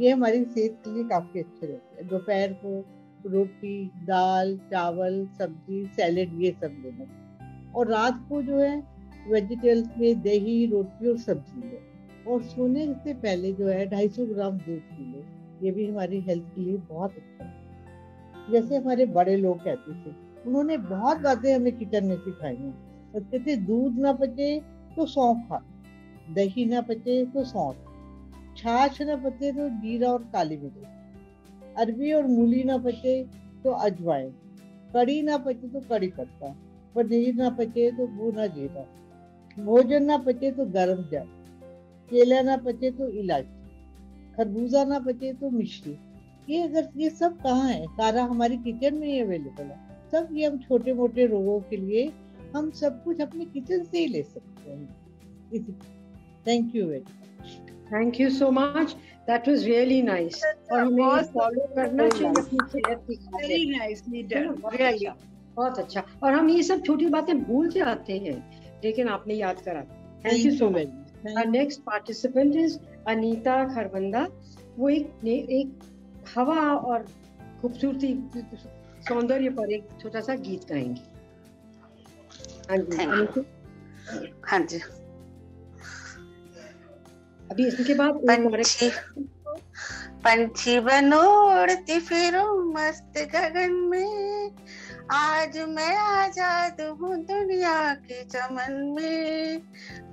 ये हमारी सेहत के लिए काफी अच्छे रहते हैं। दोपहर को रोटी, दाल, चावल, सब्जी, सैलेड ये सब लेना। और रात को जो है वेजिटेबल्स में दही, रोटी और सब्जी ले। और सोने से पहले जो है 250 ग्राम दूध पी ले, ये भी हमारी हेल्थ के लिए बहुत अच्छा है। जैसे हमारे बड़े लोग कहते थे, उन्होंने बहुत बातें हमें किचन में सिखाई हैं। कहते थे दूध ना बचे तो सौंफ खा, दही ना पचे तो सौंफ, छाछ ना पचे तो जीरा और काली मिर्च, अरबी और मूली ना पचे तो अजवाइन, कड़ी ना पचे तो कड़ी पत्ता, पनीर ना पचे तो भुना जीरा, भोजन ना पचे तो गरम जल, केला ना पचे तो इलायची, खरबूजा ना पचे तो मिश्री। ये सब कहाँ है? सारा हमारी किचन में ही अवेलेबल है। सब ये हम छोटे मोटे रोगों के लिए हम सब कुछ अपने किचन से ही ले सकते हैं। Thank you very much. Thank you so much, that was really nice. और हमें फॉलो करना चाहिए अपनी सेहत की। वेरी नाइसली डन, रियली बहुत अच्छा। और हम ये सब छोटी बातें भूल जाते हैं, लेकिन आपने याद करा। Thank you so much. Our next participant is Anita Kharbanda. वो एक हवा और खूबसूरती सौंदर्य पर एक छोटा सा गीत गाएंगी। हाँ जी, हाँ जी। अभी इसके बाद पंछी बनो उड़ती फिरूं मस्त गगन में, आज मैं आजाद हूँ दुनिया के चमन में।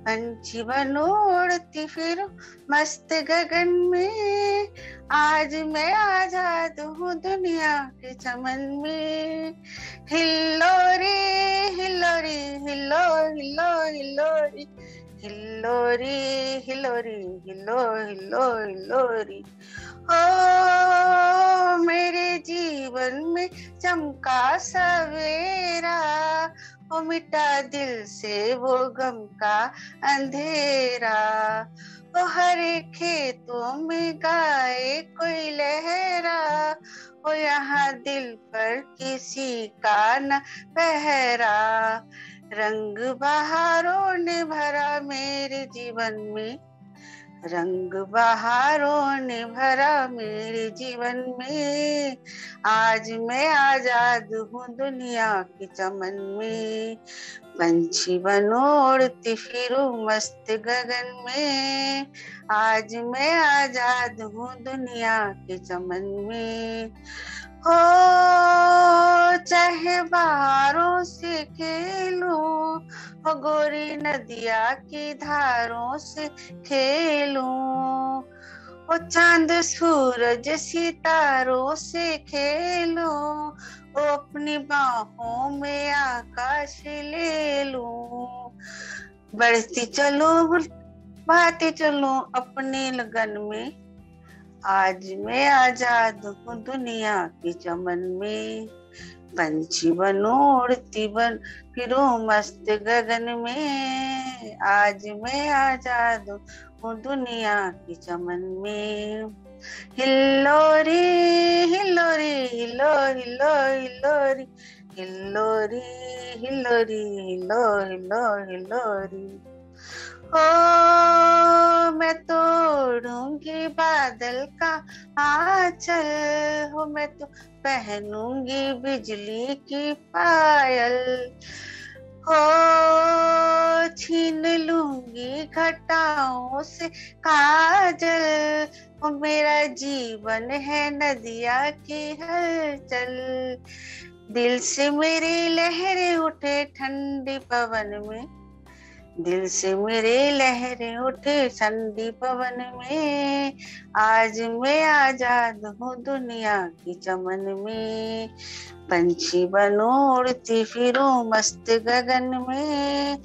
पंछी बनो उड़ती फिरूं मस्त गगन में, आज मैं आजाद हूँ दुनिया के चमन में। हिलो रे हिलो रे हिलो हिलो हिलो रे हिलो रे हिलो रे हिलो हिलो हिलो रे। ओ मेरे जीवन में चमका सवेरा, ओ मिटा दिल से वो गम का अंधेरा। ओ हरे खेतों में गाए कोई लहरा, ओ यहाँ दिल पर किसी का न पहरा। रंग बहारों ने भरा मेरे जीवन में, रंग बहारों ने भरा मेरे जीवन में। आज मैं आजाद हूँ दुनिया के चमन में। पंछी बनो उड़ती फिरूं मस्त गगन में, आज मैं आजाद हूँ दुनिया के चमन में। हो चाहे बहारों से खेलूं, हो गोरी नदिया की धारों से खेलूं, ओ चांद सूरज सितारों से खेलूं, ओ अपनी बाहों में आकाश ले लूं। बढ़ती चलो बढ़ती चलो अपने लगन में, आज मैं आजाद हूँ दुनिया के चमन में। पंछी बनो उड़ती बन फिरूं मस्त गगन में, आज मैं आजाद हूँ दुनिया के चमन में। हिलो रे हिलो रे हिलो हिलो हिलो रे हिलो रे हिलो रे हिलो हिलो हिलो रे। ओ मैं तोड़ूंगी बादल का आंचल, हो मैं तो पहनूंगी बिजली की पायल। हो छीन लूंगी घटाओं से काजल, ओ मेरा जीवन है नदिया की हलचल। दिल से मेरी लहरें उठे ठंडी पवन में, दिल से मेरे लहरें उठे ठंडी पवन में। आज मैं आजाद हूँ दुनिया के चमन में। पंछी बनो उड़ती फिरूं मस्त गगन में,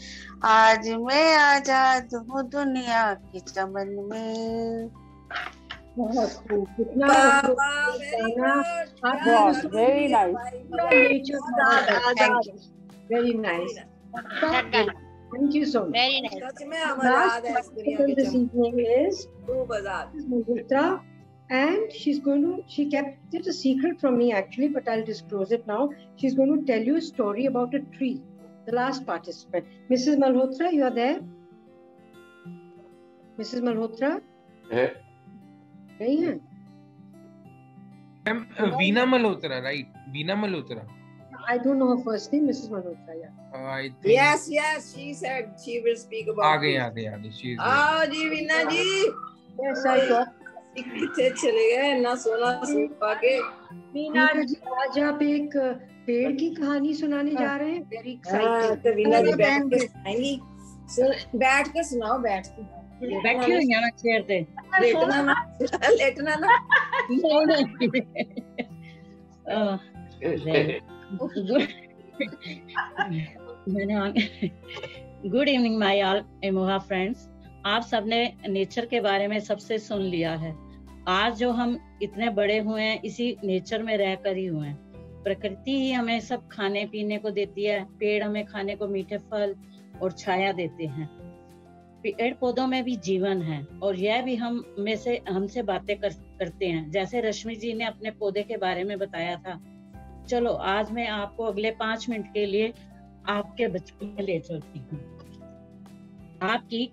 आज मैं आजाद हूँ दुनिया के चमन में। बहुत खूब, कितना very nice, very nice. Thank you so much. Very nice. सच में आजाद है इस दुनिया के This evening is खूब आजाद। Malhotra, and she kept it a secret from me actually, but I'll disclose it now. She's going to tell you a story about a tree. The last participant, Mrs. Malhotra, you are there? Mrs. Malhotra? नहीं है? Veena Malhotra, right? Veena Malhotra. I don't know her first name, Mrs. Malhotra. Yeah. I think. Yes, she said she will speak about. आ गई. She is. आओ जी वीना जी। Yes, I got. कितने चले गए ना सोना suit पाके। वीना जी आज आप एक पेड़ की कहानी सुनाने जा रहे हैं। Very excited. तो वीना जी बैठ के सुनाएंगी। बैठ के सुनाओ, बैठ के। बैठी हुई हैं चेयर पे, लेटना ना, लेटना ना। गुड इवनिंग माय ऑल एमोहा फ्रेंड्स। आप सबने नेचर के बारे में सबसे सुन लिया है। आज जो हम इतने बड़े हुए हैं इसी नेचर में रहकर ही हुए हैं। प्रकृति ही हमें सब खाने पीने को देती है। पेड़ हमें खाने को मीठे फल और छाया देते हैं। पेड़ पौधों में भी जीवन है और यह भी हमसे बातें करते हैं, जैसे रश्मि जी ने अपने पौधे के बारे में बताया था। चलो आज मैं आपको अगले 5 मिनट के लिए आपके बचपन में ले चलती हूँ, आपकी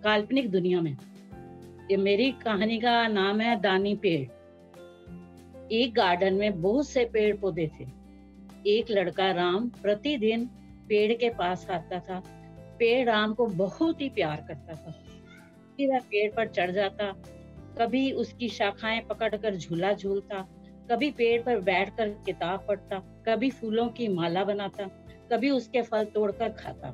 काल्पनिक दुनिया में। ये मेरी कहानी का नाम है दानी पेड़। एक गार्डन में बहुत से पेड़ पौधे थे। एक लड़का राम प्रतिदिन पेड़ के पास आता था। पेड़ राम को बहुत ही प्यार करता था। वह पेड़ पर चढ़ जाता, कभी उसकी शाखाएं पकड़कर झूला झूलता, कभी पेड़ पर बैठकर किताब पढ़ता, कभी फूलों की माला बनाता, कभी उसके फल तोड़कर खाता,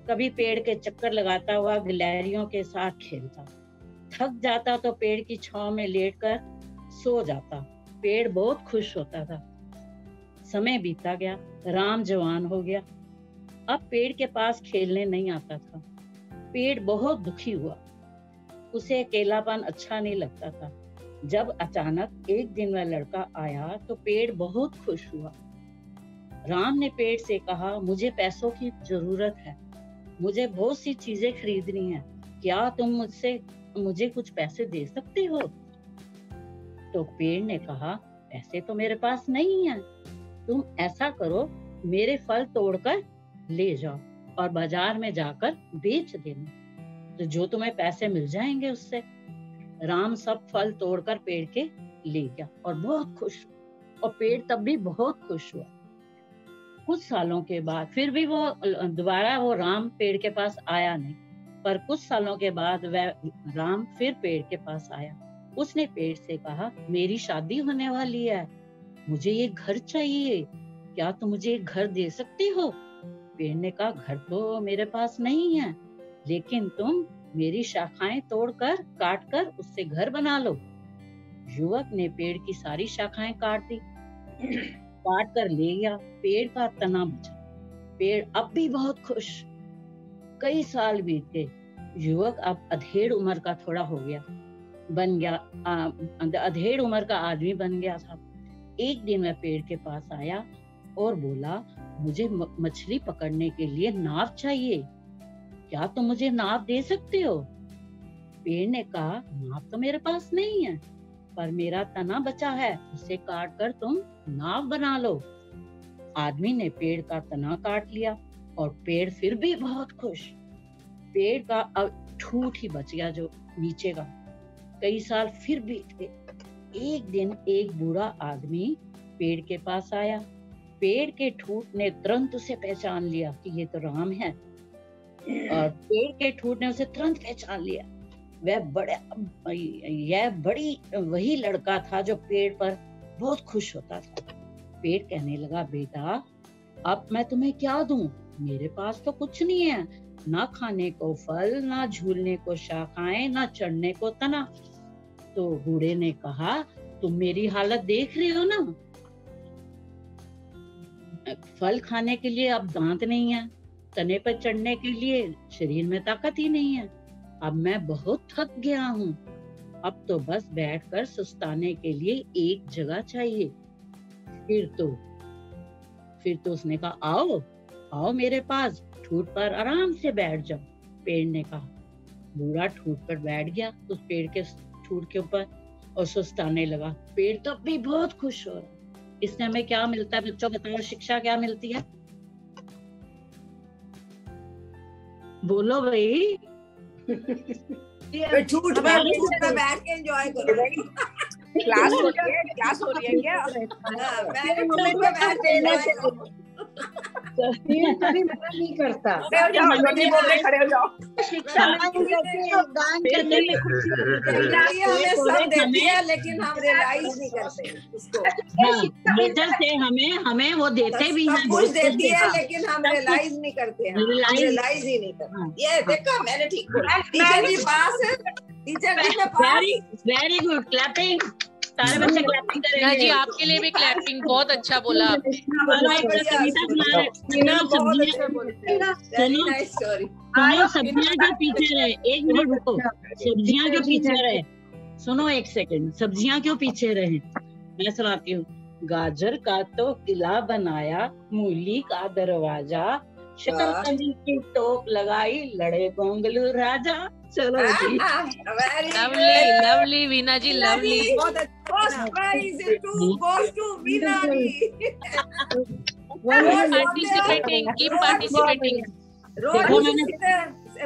कभी पेड़ के चक्कर लगाता हुआ गिलहरियों के साथ खेलता। थक जाता तो पेड़ की छांव में लेटकर सो जाता। पेड़ बहुत खुश होता था। समय बीता गया, राम जवान हो गया। अब पेड़ के पास खेलने नहीं आता था। पेड़ बहुत दुखी हुआ। उसे अकेलापन अच्छा नहीं लगता था। जब अचानक एक दिन वह लड़का आया तो पेड़ बहुत खुश हुआ। राम ने पेड़ से कहा, मुझे पैसों की जरूरत है, मुझे बहुत सी चीजें खरीदनी है, क्या तुम मुझे कुछ पैसे दे सकते हो? तो पेड़ ने कहा, पैसे तो मेरे पास नहीं है, तुम ऐसा करो, मेरे फल तोड़कर ले जाओ और बाजार में जाकर बेच देना, तो जो तुम्हें पैसे मिल जाएंगे उससे। राम सब फल तोड़कर पेड़ के ले गया और बहुत खुश, और पेड़ तब भी बहुत खुश हुआ। कुछ सालों के बाद फिर भी दोबारा वो राम पेड़ के पास आया नहीं, पर कुछ सालों के बाद वह राम फिर पेड़ के पास आया। उसने पेड़ से कहा, मेरी शादी होने वाली है, मुझे ये घर चाहिए, क्या तुम मुझे एक घर दे सकती हो? पेड़ ने कहा, घर तो मेरे पास नहीं है, लेकिन तुम मेरी शाखाएं तोड़कर काटकर उससे घर बना लो। युवक ने पेड़ की सारी शाखाएं काट दी, काट कर ले गया। पेड़ का तना बचा। पेड़ अब भी बहुत खुश। कई साल बीत गए। युवक अब अधेड़ उम्र का थोड़ा हो गया, अधेड़ उम्र का आदमी बन गया था। एक दिन वह पेड़ के पास आया और बोला, मुझे मछली पकड़ने के लिए नाव चाहिए, क्या तुम मुझे नाव दे सकते हो? पेड़ ने कहा, नाव तो मेरे पास नहीं है, पर मेरा तना बचा है, उसे काट कर तुम नाव बना लो। आदमी ने पेड़ का तना काट लिया और पेड़ फिर भी बहुत खुश। पेड़ का अब ठूठ ही बच गया जो नीचे का। कई साल फिर बीत गए। एक दिन एक बूढ़ा आदमी पेड़ के पास आया। पेड़ के ठूठ ने तुरंत उसे पहचान लिया कि ये तो राम है, और पेड़ के ठूठ ने उसे तुरंत पहचान लिया। यह बड़ी वही लड़का था जो पेड़ पर बहुत खुश होता था। पेड़ कहने लगा, बेटा अब मैं तुम्हें क्या दूं? मेरे पास तो कुछ नहीं है, ना खाने को फल, ना झूलने को शाखाएं, ना चढ़ने को तना। तो बूढ़े ने कहा, तुम मेरी हालत देख रहे हो ना, फल खाने के लिए अब दांत नहीं है, तने पर चढ़ने के लिए शरीर में ताकत ही नहीं है। अब मैं बहुत थक गया हूँ, अब तो बस बैठकर सुस्ताने के लिए एक जगह चाहिए। फिर तो उसने कहा, आओ मेरे पास, ठूठ पर आराम से बैठ जाओ। पेड़ ने कहा। बूढ़ा ठूठ पर बैठ गया उस पेड़ के ठूठ के ऊपर और सुस्ताने लगा। पेड़ तो भी बहुत खुश हो रहा। इससे हमें क्या मिलता है बच्चों, बताओ, शिक्षा क्या मिलती है? बोलो भाई। ठूठ पर बैठ के एंजॉय करो। क्लास हो रही है क्या? मैं ठूठ पर बैठ के enjoy करो। कभी मना नहीं करता। खड़े हो जाओ। शिक्षा गान करने में खुशी हमें सब देती है, लेकिन हम रियलाइज नहीं करते उसको। नेचर से हमें वो देते भी हैं, कुछ देती है, लेकिन हम रियलाइज नहीं करते हैं, रियलाइज ही नहीं करते। ये देखा मैंने ठीक बोला। टीचर जी पास है, टीचर जी में पास। Very good, clapping. सारे बच्चे क्लैपिंग करेंगे। जी आपके लिए भी क्लैपिंग, बहुत अच्छा बोला आपने। सुनो, सब्जियां जो पीछे रहे, एक मिनट रुको, सब्जियां जो पीछे रहे, सुनो एक सेकंड, सब्जियां क्यों पीछे रहे मैं सुनाती हूँ। गाजर का तो किला बनाया, मूली का दरवाजा, शकरकंदी की टोप लगाई, लड़े गोंगलू राजा। चलो जी, lovely lovely Veena ji, lovely. First prize goes to Veena ji. Participating, keep participating. रोज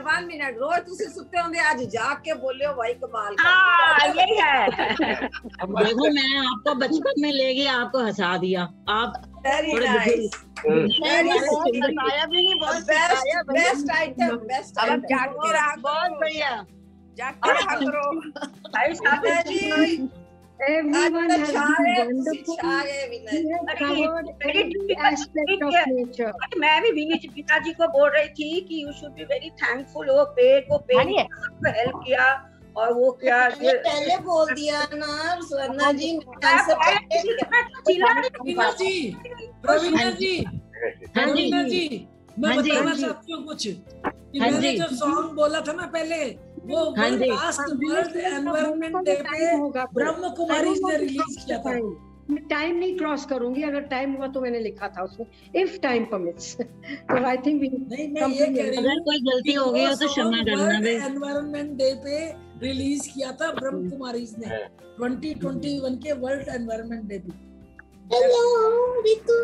वन मिनट, रोज तुसी सुते होंगे, आज जाग के बोले हो भाई कमाल। यही है। देखो मैं आपको बचपन में ले गया, आपको हंसा दिया। आप वेरी नाइस, बताया भी नहीं, बहुत बेस्ट आइटम, बेस्ट आइटम। जाग के रहा, बहुत बढ़िया, जाग के रहा करो। Everyone has been wonderful. We have covered every aspect of nature. मैं भी वीना जी को बोल रही थी कि you should be very thankful। वो पेड़ को हेल्प किया, और वो क्या पहले बोल दिया ना स्वर्णा जी। रवीना जी, मैं बताना चाहती हूँ कुछ कि मैंने जो सॉन्ग बोला था ना पहले, वो लास्ट वर्ल्ड एनवायरनमेंट डे पे ब्रह्म कुमारी ने रिलीज किया था। मैं टाइम नहीं क्रॉस करूंगी, अगर टाइम हुआ तो मैंने लिखा था उसमें, इफ टाइम परमिट्स। तो आई थिंक अगर कोई गलती हो गई हो तो क्षमा करना। एनवायरनमेंट डे पे रिलीज किया था ब्रह्म कुमारी ने 2021 के वर्ल्ड एनवायरनमेंट डे पे। Hello, Ritu.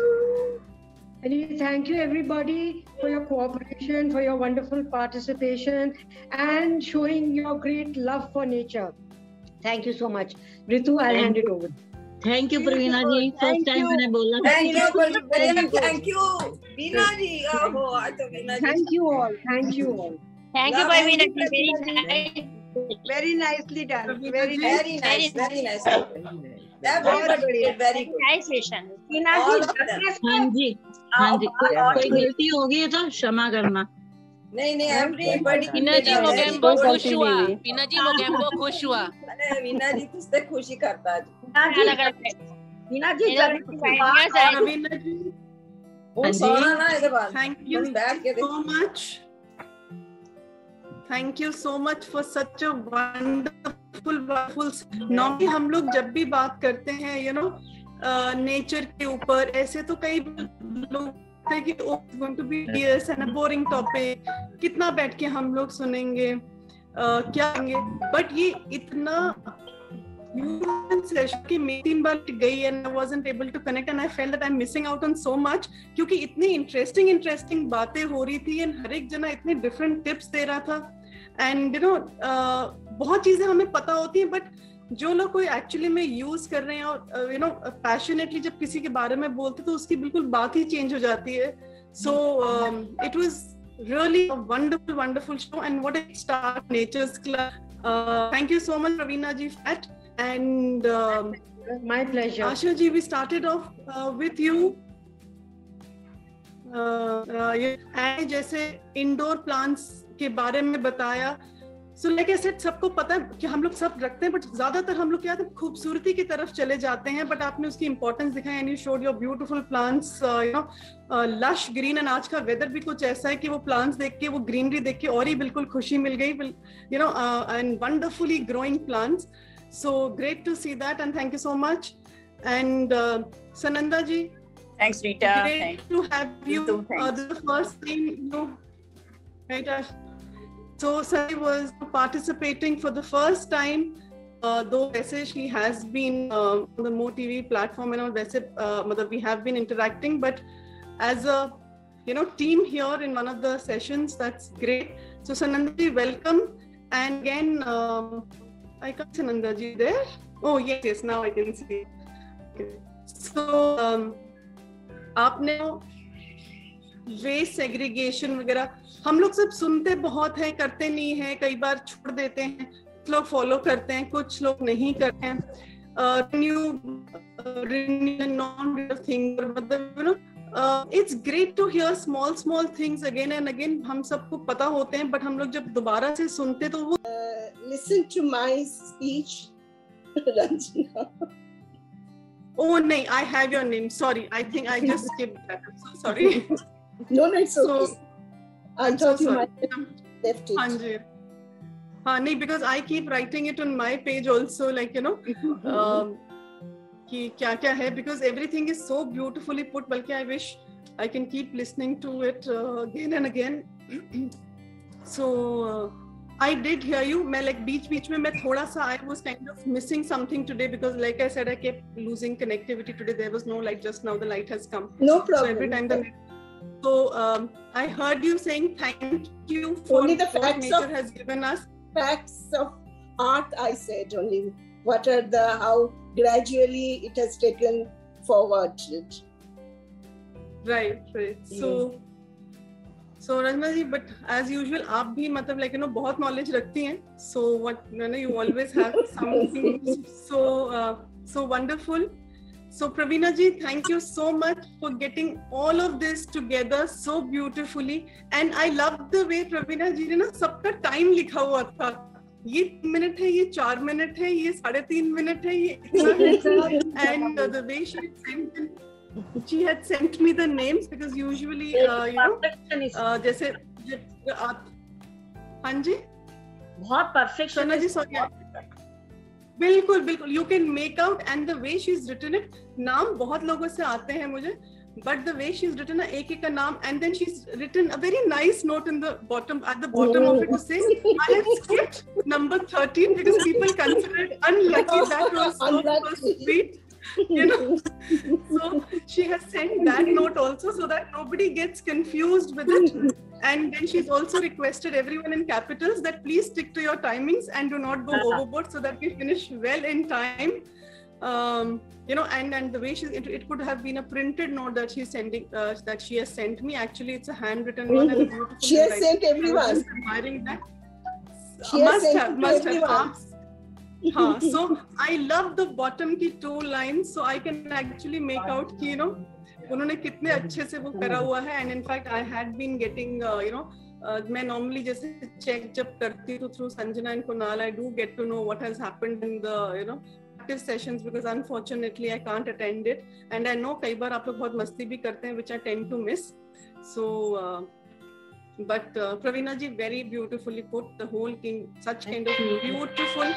And thank you everybody for your cooperation, for your wonderful participation and showing your great love for nature. Thank you so much. Ritu, I'll hand it over. Thank you Pravina ji, first time मैंने बोला। Thank you Veena ji। Thank you all, thank you all. Thank you Pravina ji, very nicely done, very nice, very nice। Very good, nice session। हाँ जी, हाँ जी, कोई गलती होगी है तो क्षमा करना। नहीं everybody। वीना जी मोगेम्बो खुश हुआ, वीना जी मोगेम्बो खुश हुआ। वीना जी कुछ तो खुशी करता है। वीना जी वो सोना ना इधर बात। Thank you so much. Thank you so much for such a wonderful। Normally हम लोग जब भी बात करते हैं नेचर के ऊपर, ऐसे तो कई लोग हैं कि going to be tedious and a boring topic, कितना बैठ के हम लोग सुनेंगे, क्या करेंगे, बट ये इतना सेशन की मैं 3 बार गई and I wasn't able to connect and I felt that I'm missing out on so much, क्योंकि इतनी इंटरेस्टिंग बातें हो रही थी and हर एक जना इतने डिफरेंट टिप्स दे रहा था and बहुत चीजें हमें पता होती हैं, बट जो लोग कोई एक्चुअली में यूज कर रहे हैं और पैशनेटली जब किसी के बारे में बोलते तो उसकी बिल्कुल बात ही चेंज हो जाती है। So it was really a wonderful show and what a start nature's club. Thank you so much Raveena ji for that and my pleasure. Asha ji, we started off with you जैसे इंडोर प्लांट्स के बारे में बताया। सो लाइक आई सेड, सबको पता है कि हम लोग सब रखते हैं, बट ज्यादातर हम लोग क्या है खूबसूरती की तरफ चले जाते हैं, बट आपने उसकी इंपॉर्टेंस दिखाई and you showed your beautiful plants, lush green. And आज का वेदर भी कुछ ऐसा है कि वो प्लांट्स देख के, वो ग्रीनरी देख के और ही बिल्कुल खुशी मिल गई, and wonderfully growing plants. So great to see that and thank you so much. And Sananda ji, thanks Rita, great to have you। The first thing right, so Sari was participating for the first time, though वैसे she has been on the Mo TV platform and all, वैसे मतलब we have been interacting, but as a team here in one of the sessions, that's great. So Sananda ji, welcome. And again I can't see Sananda ji there. Oh yes, now I can see. Okay. So आपने waste segregation वगैरह हम लोग सब सुनते बहुत हैं, करते नहीं हैं, कई बार छोड़ देते हैं, कुछ लोग फॉलो करते हैं, कुछ लोग नहीं करते हैं। It's great to hear small things again and again. हम सबको पता होते हैं, but हम लोग जब दोबारा से सुनते तो वो listen to my speech, Ranjana. Oh no, I have your name. Sorry, I think I just skipped that. I'm so sorry. No, it's okay. I thought you might have left it. हाँ जी, हाँ नहीं, because I keep writing it on my page also, like you know, कि क्या क्या है, because everything is so beautifully put. बल्कि I wish I can keep listening to it again and again. So I did hear you. मैं like बीच में मैं थोड़ा सा I was kind of missing something today because like I said I kept losing connectivity today. There was no light just now. The light has come. No problem. So every time so I heard you saying thank you for only the what facts nature of, has given us. Facts of art, I said only. What are how gradually it has taken forward. Right. So Rajna ji, but as usual, आप भी मतलब like you know बहुत knowledge रखती हैं. So what you know, you always have something so wonderful. So Praveena ji, thank you so much for getting all of this together so beautifully. And I love the way Praveena ji ने ना सबका time लिखा हुआ था. ये 3 minute है, ये 4 minute है, ये 3.5 मिनट है, ये and the way she had sent me the names because usually you know जैसे हाँ जी बहुत perfection जी, sorry बिल्कुल you can make out, and the way she's written it, नाम बहुत लोगों से आते हैं मुझे, but the way she's written एक का नाम, and then she's written a very nice note in the bottom, at the bottom of it to say I have skipped number 13 because people consider it unlucky. That was so sweet, you know. So she has sent that note also so that nobody gets confused with it. And then she's also requested everyone in capitals that please stick to your timings and do not go overboard so that we finish well in time. You know, and the way it could have been a printed note that she's sending, that she has sent me. Actually, it's a handwritten one and a beautiful. She has sent everyone. I was just admiring that. She must have. So I love the bottom की 2 lines, so I can actually make out कि you know उन्होंने कितने अच्छे से वो करा हुआ है. And in fact I had been getting you know मैं normally जैसे check जब करती हूँ through Sanjana and Kunal, I do get to know what has happened in the you know practice sessions because unfortunately I can't attend it, and I know कई बार आप लोग बहुत मस्ती भी करते हैं which I tend to miss. So but Praveena ji, very beautifully put the whole thing. Such kind of beautiful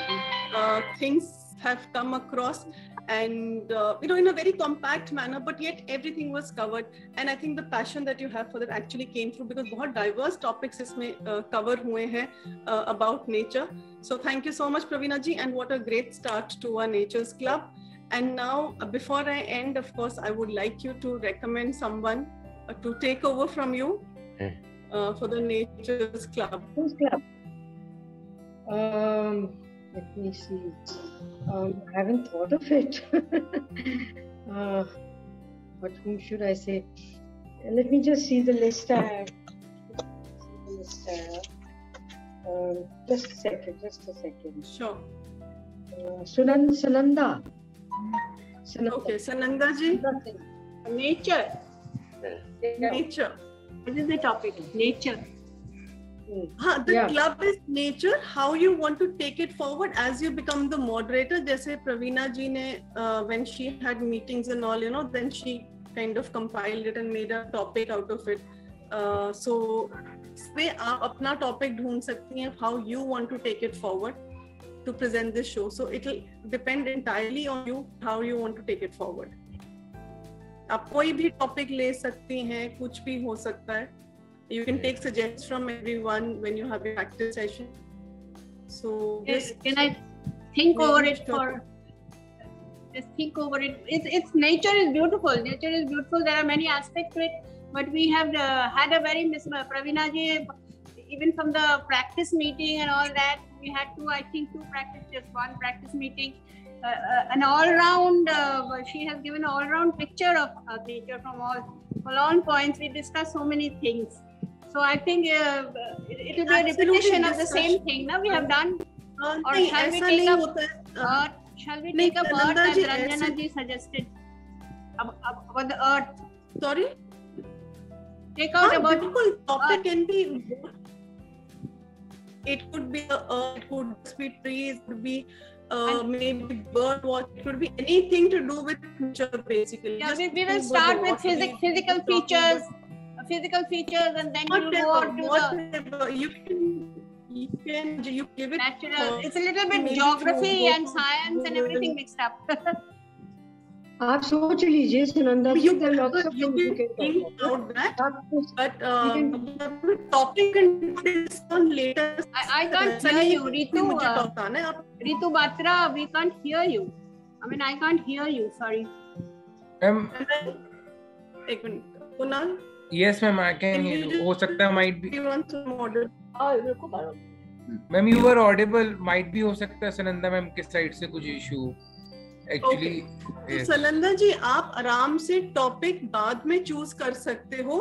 things have come across, and you know, in a very compact manner, but yet everything was covered. And I think the passion that you have for that actually came through because बहुत diverse topics इसमें cover हुए हैं about nature. So thank you so much, Praveena ji, and what a great start to our Nature's Club. And now, before I end, of course, I would like you to recommend someone to take over from you. For the Nature's Club. Whose club? Let me see. I haven't thought of it. But whom should I say? Let me just see the list I have. Just a second. Sure. Sunanda. Okay, Sananda ji. Nature. Nature. What is the topic? Nature. The club is nature. How you want to take it forward as you become the moderator. जैसे Praveena ji ने when she had meetings and all, you know, then she kind of compiled it and made a topic out of it. So इसमें आप अपना topic ढूंढ सकती हैं. How you want to take it forward to present this show. So it will depend entirely on you how you want to take it forward. आप कोई भी topic ले सकती हैं, कुछ भी हो सकता है. You can take suggestions from everyone when you have a practice session. So can I think over it for? Just think over it. It's nature is beautiful. Nature is beautiful. There are many aspects to it, but we have had a very Praveena ji, even from the practice meeting and all that. We had two practice, just one practice meeting. An all-round, she has given an all-round picture of nature from all follow-on points. We discussed so many things. So I think it will be a repetition of the same thing. Now we have done. Or shall we take up? Shall we take up Earth as Ranjana ji suggested about the Earth? Sorry. Take out about topic can be. It could be it could be trees, it could be maybe bird watch, it could be anything to do with nature basically. Yeah, we will start with physical features, and then we will go on to the. You give it natural. It's a little bit geography and science and everything mixed up. आप सोच लीजिए सुनंदा जी, there are lots of things you can think about that, but topic and discuss later. I can't hear you, Ritu. Ritu Batra, we can't hear you. I mean, I can't hear you. Sorry. एक minute. Kunal? Yes, ma'am, I can hear you. हो सकता है might be. Ma'am, you were audible. Might be हो सकता है Sunanda ma'am के side से कुछ issue. Actually, yes. तो सनंदा जी आप आराम से टॉपिक बाद में चूज कर सकते हो.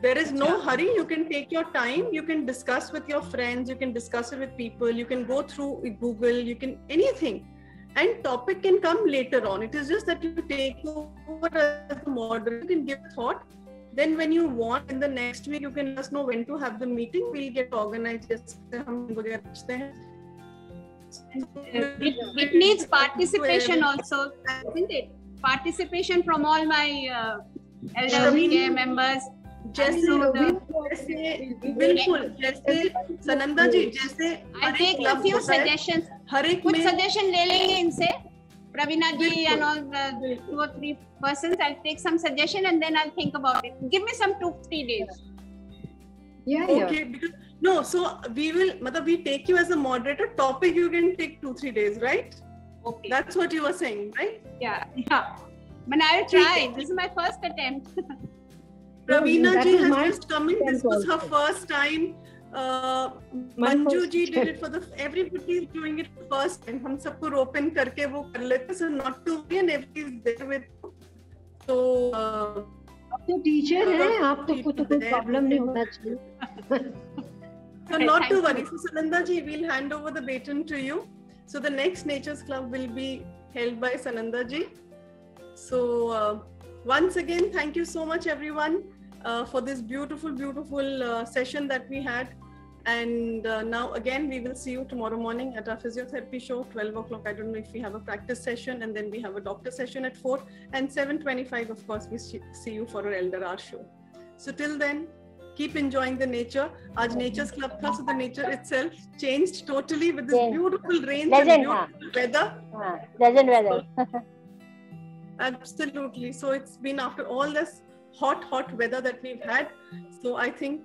There is no hurry. You can take your time. You can discuss with your friends. You can discuss it with people. You can go through Google. You can anything, and topic can come later on. It is just that you take over as the moderator. You can give thought. Then when you want in the next week, you can let us know when to have the meeting. We'll get organized. हम वगैरह पूछते हैं. It needs participation also, isn't it? Participation from all my elder care members. बिल्कुल जैसे सनंदा जी जैसे I take a few suggestions. कुछ suggestion ले लेंगे इनसे. Praveena ji and all the 2 or 3 persons. I'll take some suggestion and then I'll think about it. Give me some 2-3 days. Yeah. Okay. Because, no, so we take you as a moderator. Topic you can take 2-3 days, right? Okay. That's what you were saying, right? Yeah. But I will try. This is my first attempt. Praveena ji has just come in. This was her first time. Manju ji did it for everybody is doing it first time. हम सबको open करके वो कर लेते. So not to be and everybody is there with. So. आप तो teacher हैं, आप तो कोई प्रॉब्लम नहीं होना चाहिए. So not to worry. So Sananda ji, we'll hand over the baton to you. So the next Nature's Club will be held by Sananda ji. So once again, thank you so much everyone for this beautiful session that we had. And now again, we will see you tomorrow morning at our physiotherapy show, 12 o'clock. I don't know if we have a practice session, and then we have a doctor session at 4, and 7:25, of course, we see you for our Elder Hour show. So till then, keep enjoying the nature. Aaj Nature's Club tha, so the nature itself changed totally with this beautiful rain and beautiful weather. Pleasant weather. Absolutely. So it's been after all this hot weather that we've had. So I think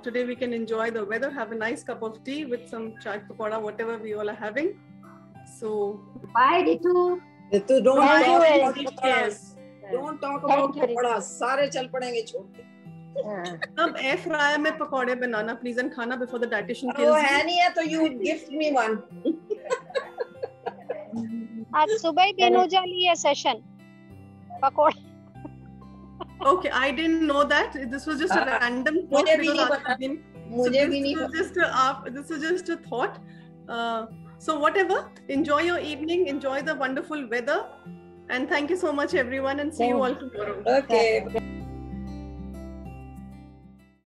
today we can enjoy the weather, have a nice cup of tea with some chai pakoda, whatever we all are having. So bye Ritu. Ritu, don't talk about pakoda. सारे चल पड़ेंगे छोड़ के. अब air fryer में पकोड़े बनाना please and खाना before the dietitian kills. Oh है नहीं है तो you gift me one. आज सुबह ही बेनोजा लिया सेशन पकोड़े. Okay, I didn't know that. This was just a random thought. This is just a thought. So whatever, enjoy your evening, enjoy the wonderful weather, and thank you so much everyone, and see you all tomorrow. Okay.